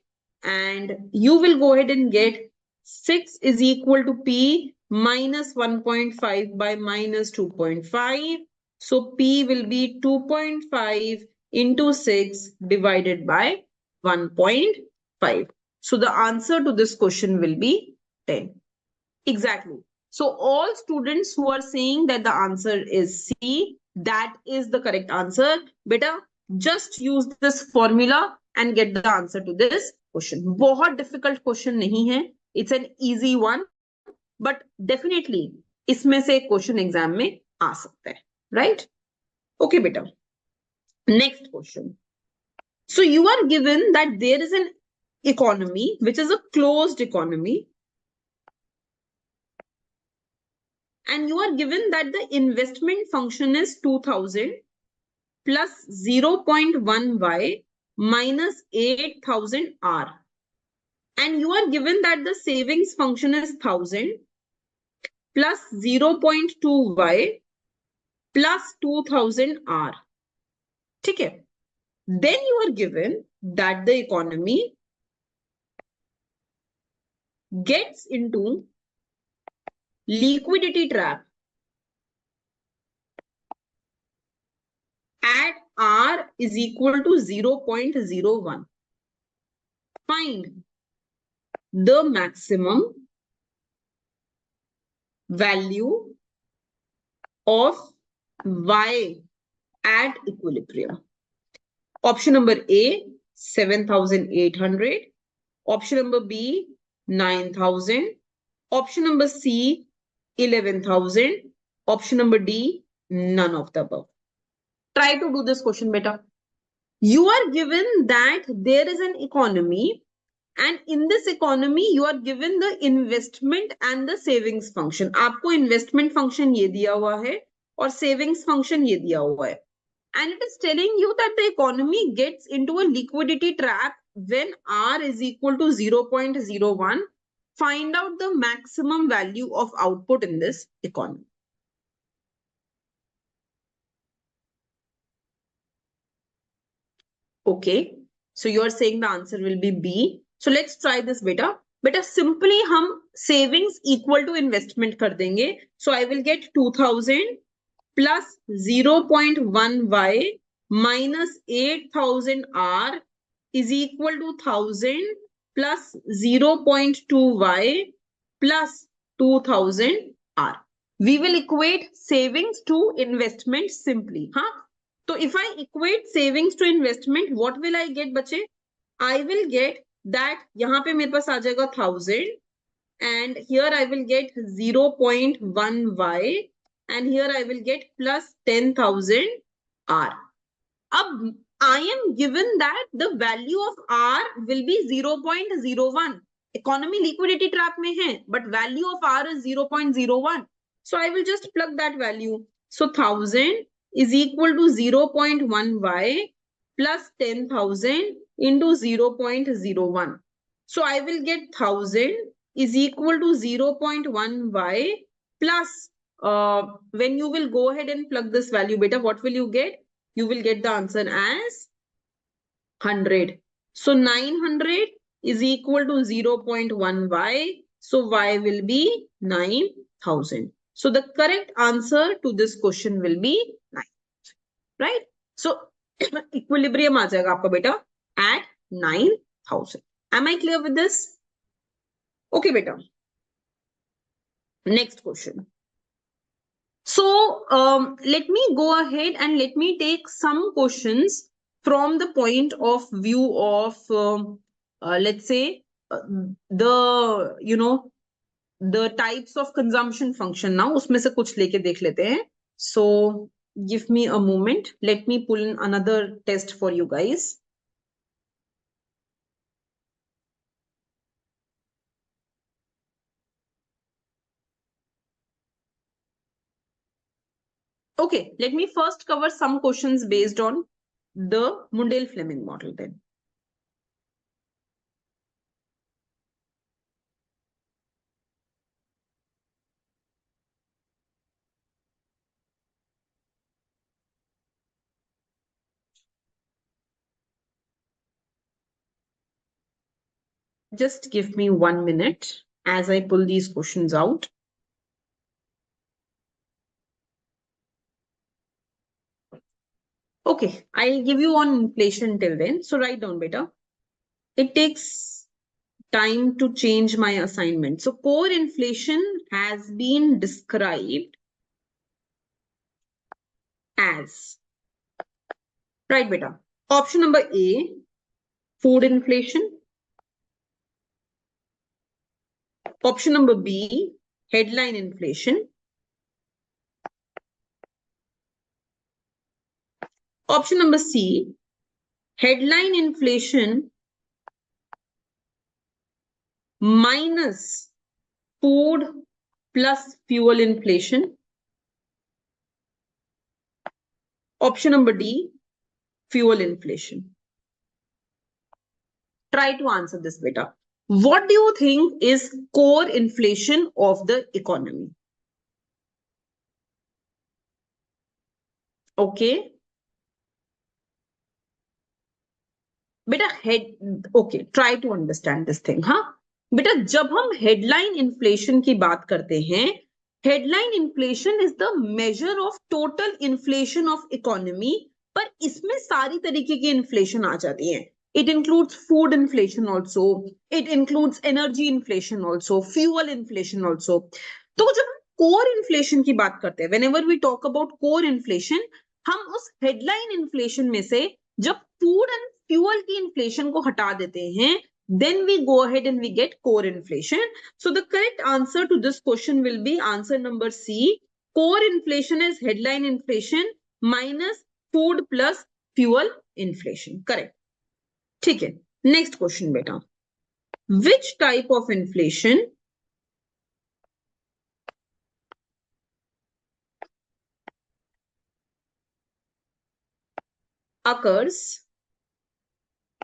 And you will go ahead and get 6 is equal to P minus 1.5 by minus 2.5. So P will be 2.5 into 6 divided by 1.5. So the answer to this question will be 10. Exactly. So all students who are saying that the answer is C, that is the correct answer. Beta, just use this formula and get the answer to this question. बहुत difficult question नहीं है. It's an easy one, but definitely इसमें से question exam में आ सकता है. Right? Okay, beta. Next question. So you are given that there is an economy which is a closed economy, and you are given that the investment function is 2000 plus 0.1y minus 8000 r. And you are given that the savings function is 1000 plus 0.2y plus 2000 r. Okay. Then you are given that the economy gets into liquidity trap at r is equal to 0.01. Find the maximum value of y at equilibrium. Option number A, 7,800. Option number B, 9,000. Option number C, 11,000. Option number D, none of the above. Try to do this question better. You are given that there is an economy, and in this economy you are given the investment and the savings function. आपको investment function ये दिया हुआ है और savings function ये दिया हुआ है. And it is telling you that the economy gets into a liquidity trap when R is equal to 0.01. Find out the maximum value of output in this economy. Okay, so you are saying the answer will be B. So let's try this beta. Beta, simply हम savings equal to investment कर देंगे. So I will get 2000 plus 0.1y minus 8000 r is equal to 1000 plus 0.2y plus 2000 r. We will equate savings to investment simply. Huh? So if I equate savings to investment, what will I get, बच्चे? I will get that यहाँ पे मेरे पास आ जाएगा 1000 and here I will get 0.1y and here I will get plus 10,000 r. Ab I am given that the value of r will be 0.01. Economy liquidity trap में है, but value of r is 0.01. So I will just plug that value. So 1000 is equal to 0.1y plus 10,000 into 0.01. So I will get 1000 is equal to 0.1y plus when you will go ahead and plug this value, beta, what will you get? You will get the answer as 100. So 900 is equal to 0.1y. So y will be 9,000. So the correct answer to this question will be 9. Right? So equilibrium आ जाएगा आपका बेटा at 9,000. Am I clear with this? Okay, beta. Next question. So let me go ahead and let me take some questions from the point of view of let's say the types of consumption function. Now उसमें से कुछ लेके देख लेते हैं. So give me a moment. Let me pull in another test for you guys. Okay, let me first cover some questions based on the Mundell-Fleming model then. Just give me 1 minute as I pull these questions out. Okay, I'll give you on inflation till then. So write down, beta. It takes time to change my assignment. So core inflation has been described as, right, beta. Option number A, food inflation. Option number B, headline inflation. Option number C, headline inflation minus food plus fuel inflation. Option number D, fuel inflation. Try to answer this, beta. What do you think is core inflation of the economy? Okay. बेटा हेड okay try to understand this thing. हाँ बेटा, जब हम headline inflation की बात करते हैं, headline inflation is the major of total inflation of economy, पर इसमें सारी तरीके की इन्फ्लेशन आ जाती है. It includes food inflation also, it includes energy inflation also, fuel inflation also. तो जब कोर इन्फ्लेशन की बात करते हैं, whenever we talk about core inflation, हम उस हेडलाइन इन्फ्लेशन में से जब फूड एंड फ्यूअल की इन्फ्लेशन को हटा देते हैं, then we go ahead and we get core inflation. So the correct answer to this question will be answer number C. Core inflation is headline inflation minus food plus fuel inflation. Correct. ठीक है. Next question बेटा. Which type of inflation occurs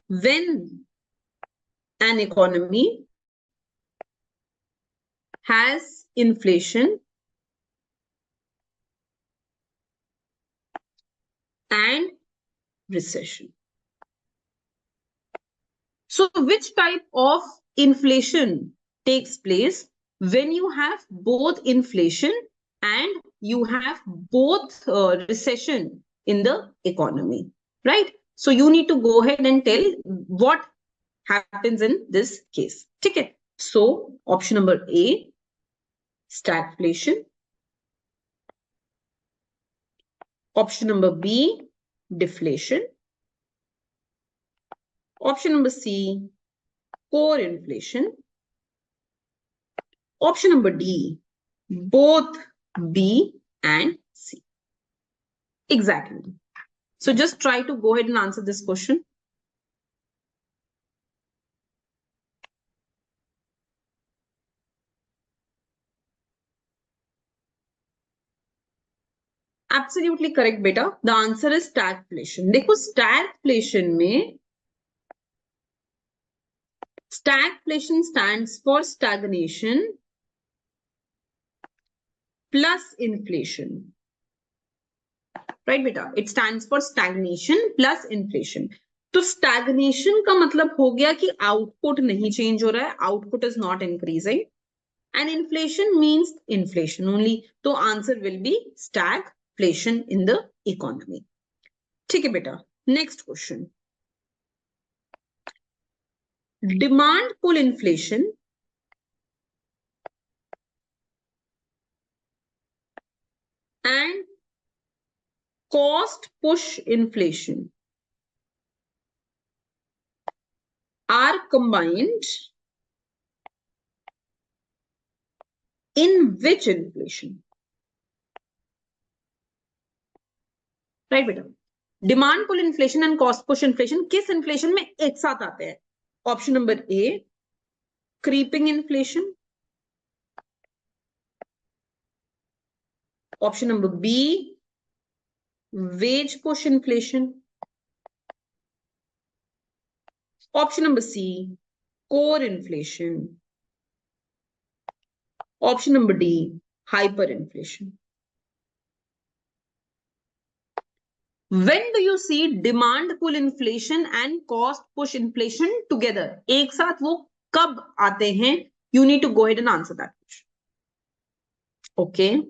when an economy has inflation and recession? So which type of inflation takes place when you have both inflation and you have both recession in the economy, right? So you need to go ahead and tell what happens in this case. Okay. So option number A, stagflation. Option number B, deflation. Option number C, core inflation. Option number D, both B and C. Exactly. So just try to go ahead and answer this question. Absolutely correct, beta. The answer is stagflation. देखो stagflation में stagflation stands for stagnation plus inflation. Right, beta? It stands for stagnation plus inflation. तो stagnation का मतलब हो गया कि output नहीं change हो रहा है, output is not increasing, and inflation means inflation only. तो answer will be stagflation in the economy. ठीक है बेटा. Next question. Demand pull inflation and cost push inflation are combined in which inflation? Right, beta? Demand pull inflation and cost push inflation किस inflation में एक साथ आते हैं? Option number A, creeping inflation. Option number B, wage push inflation. Option number C, core inflation. Option number D, hyperinflation. When do you see demand pull inflation and cost push inflation together? एक साथ वो कब आते हैं? You need to go ahead and answer that question. Okay.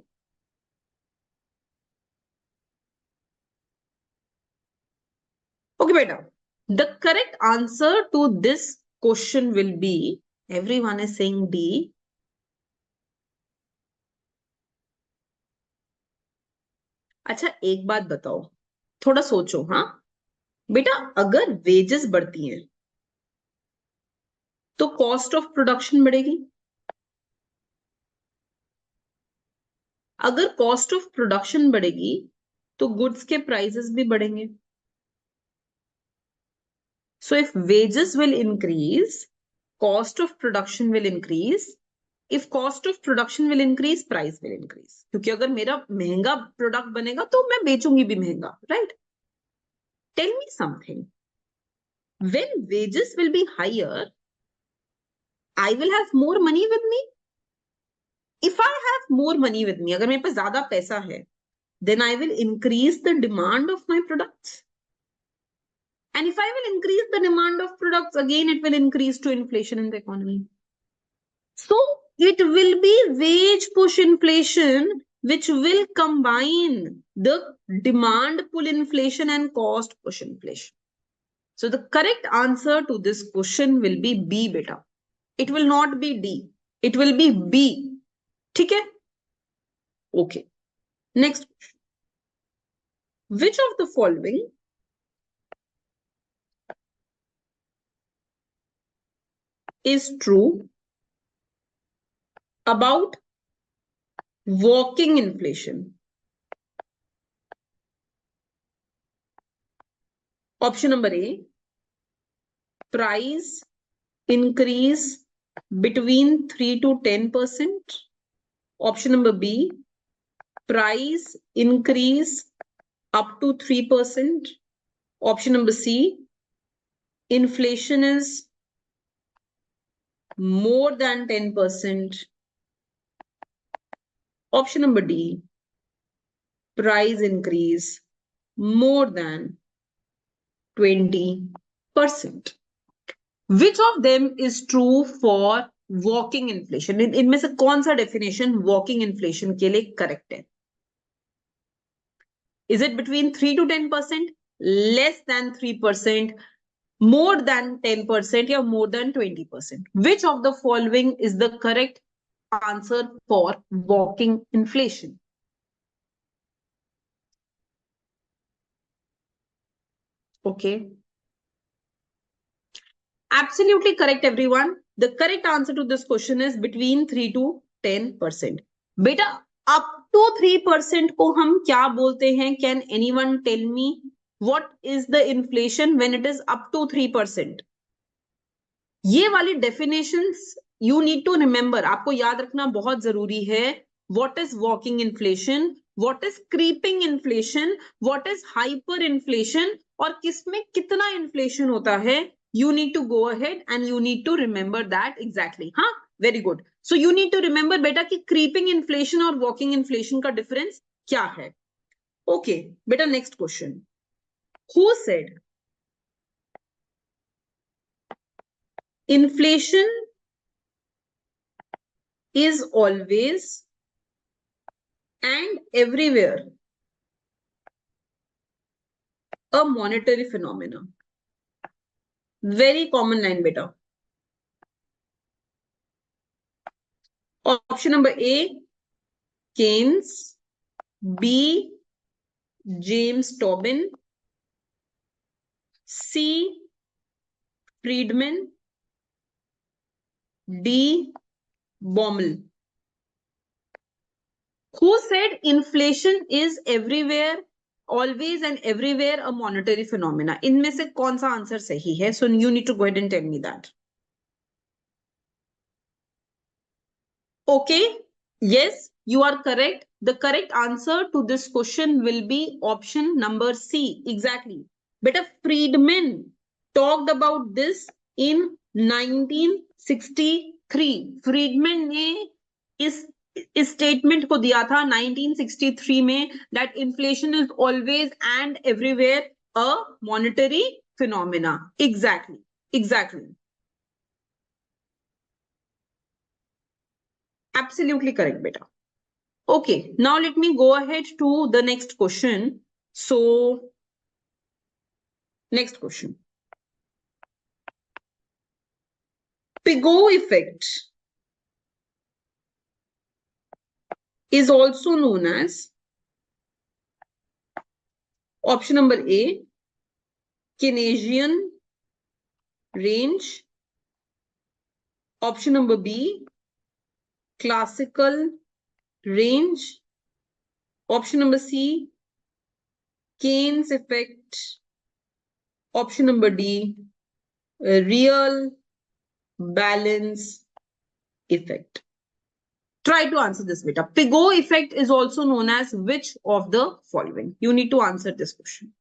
Okay, beta. The correct answer to this question will be, everyone is saying D. अच्छा एक बात बताओ, थोड़ा सोचो, हाँ बेटा, अगर वेजेस बढ़ती हैं तो कॉस्ट ऑफ प्रोडक्शन बढ़ेगी, अगर कॉस्ट ऑफ प्रोडक्शन बढ़ेगी तो गुड्स के प्राइसेस भी बढ़ेंगे. So if wages will increase, cost of production will increase. If cost of production will increase, price will increase. क्योंकि अगर मेरा महंगा प्रोडक्ट बनेगा तो मैं बेचूंगी भी महंगा, right? Tell me something. When wages will be higher, I will have more money with me. If I have more money with me, अगर मेरे पास ज्यादा पैसा है, then I will increase the demand of my products. And if I will increase the demand of products, again, it will increase to inflation in the economy. So it will be wage push inflation, which will combine the demand pull inflation and cost push inflation. So the correct answer to this question will be B, beta. It will not be D. It will be B. Okay? Okay. Next question. Which of the following is true about walking inflation? Option number A, price increase between 3 to 10%. Option number B, price increase up to 3%. Option number C, inflation is more than 10%. Option number D, price increase more than 20%. Which of them is true for walking inflation? इनमें से कौन सा definition walking inflation के लिए correct है? Is it between 3 to 10%, less than 3%, more than 10%, or more than 20%? Which of the following is the correct answer for walking inflation? Okay. Absolutely correct, everyone. The correct answer to this question is between 3 to 10%. Beta, up to 3% को हम क्या बोलते हैं? Can anyone tell me what is the inflation when it is up to 3%? ये वाली definitions you need to remember. आपको याद रखना बहुत जरूरी है. What is walking inflation? What is creeping inflation? What is hyperinflation? और किसमें कितना inflation होता है? You need to go ahead and you need to remember that exactly. हाँ, very good. So you need to remember बेटा कि creeping inflation और walking inflation का difference क्या है? Okay, बेटा next question. Who said inflation is always and everywhere a monetary phenomenon? Very common line, beta. Option number A, Keynes. B, James Tobin. C, Friedman. D, Baumol. Who said inflation is everywhere, always and everywhere a monetary phenomena? इनमें से कौन सा answer सही है? So you need to go ahead and tell me that. Okay, yes, you are correct. The correct answer to this question will be option number C. Exactly. But Friedman talked about this in 1963. Friedman ने इस statement को दिया था 1963 में that inflation is always and everywhere a monetary phenomena. Exactly. Exactly. Absolutely correct, beta. Okay, now let me go ahead to the next question. So Next question. Pigou effect is also known as option number A, Keynesian range. Option number B, classical range. Option number C, Keynes effect. Option number D, real balance effect. Try to answer this, beta. Pigou effect is also known as which of the following? You need to answer this question.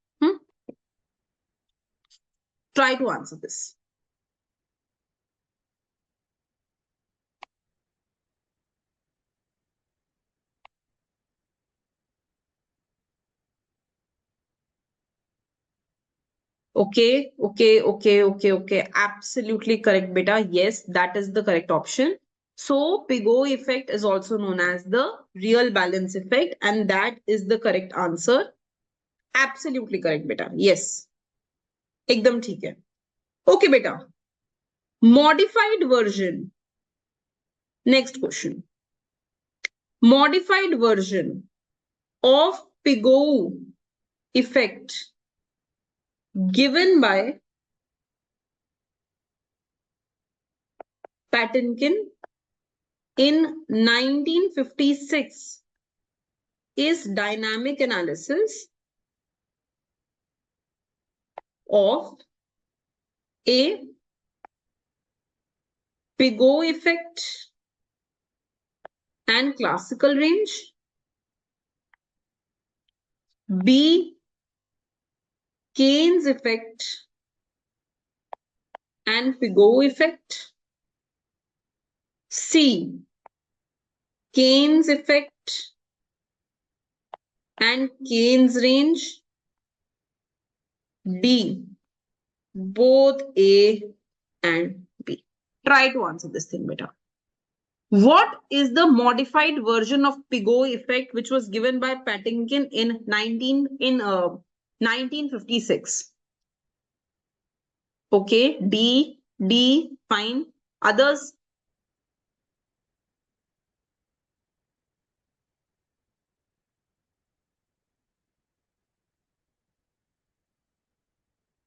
Try to answer this. Okay. Absolutely correct, beta. Yes, that is the correct option. So, Pigou effect is also known as the real balance effect, and that is the correct answer. Absolutely correct, beta. Yes. एकदम ठीक है. Okay, beta. Modified version. Next question. Modified version of Pigou effect given by Patinkin in 1956 is dynamic analysis of A, Pigou effect and classical range, B, Keynes effect and Pigou effect, C, Keynes effect and Keynes range, D, both A and B. Try to answer this thing, beta. What is the modified version of Pigou effect which was given by Patinkin in 1956? Okay, D, fine. Others?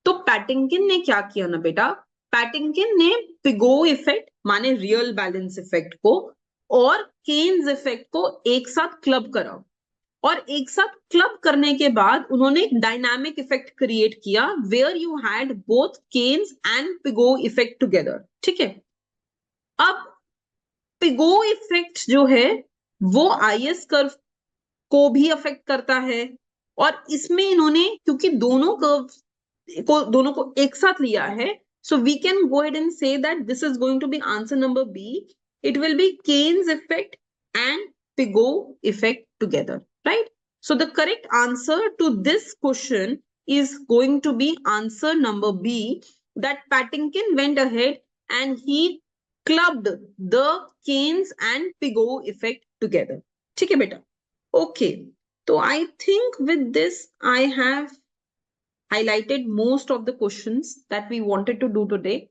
तो पैटिंकिन ने क्या किया ना बेटा, पैटिंकिन ने Pigou effect माने real balance effect को और केन्स इफेक्ट को एक साथ क्लब करा, और एक साथ क्लब करने के बाद उन्होंने एक डायनामिक इफेक्ट क्रिएट किया where you had both Keynes and Pigou effect together. ठीक है. अब पिगो इफेक्ट जो है वो आईएस कर्व को भी अफेक्ट करता है, और इसमें इन्होंने क्योंकि दोनों को एक साथ लिया है, so we can go ahead and say that this is going to be answer number B. It will be Keynes effect and Pigou effect together, right? So the correct answer to this question is going to be answer number B, that Patinkin went ahead and he clubbed the Keynes and Pigou effect together. ठीक है बेटा. Okay, so I think with this I have highlighted most of the questions that we wanted to do today.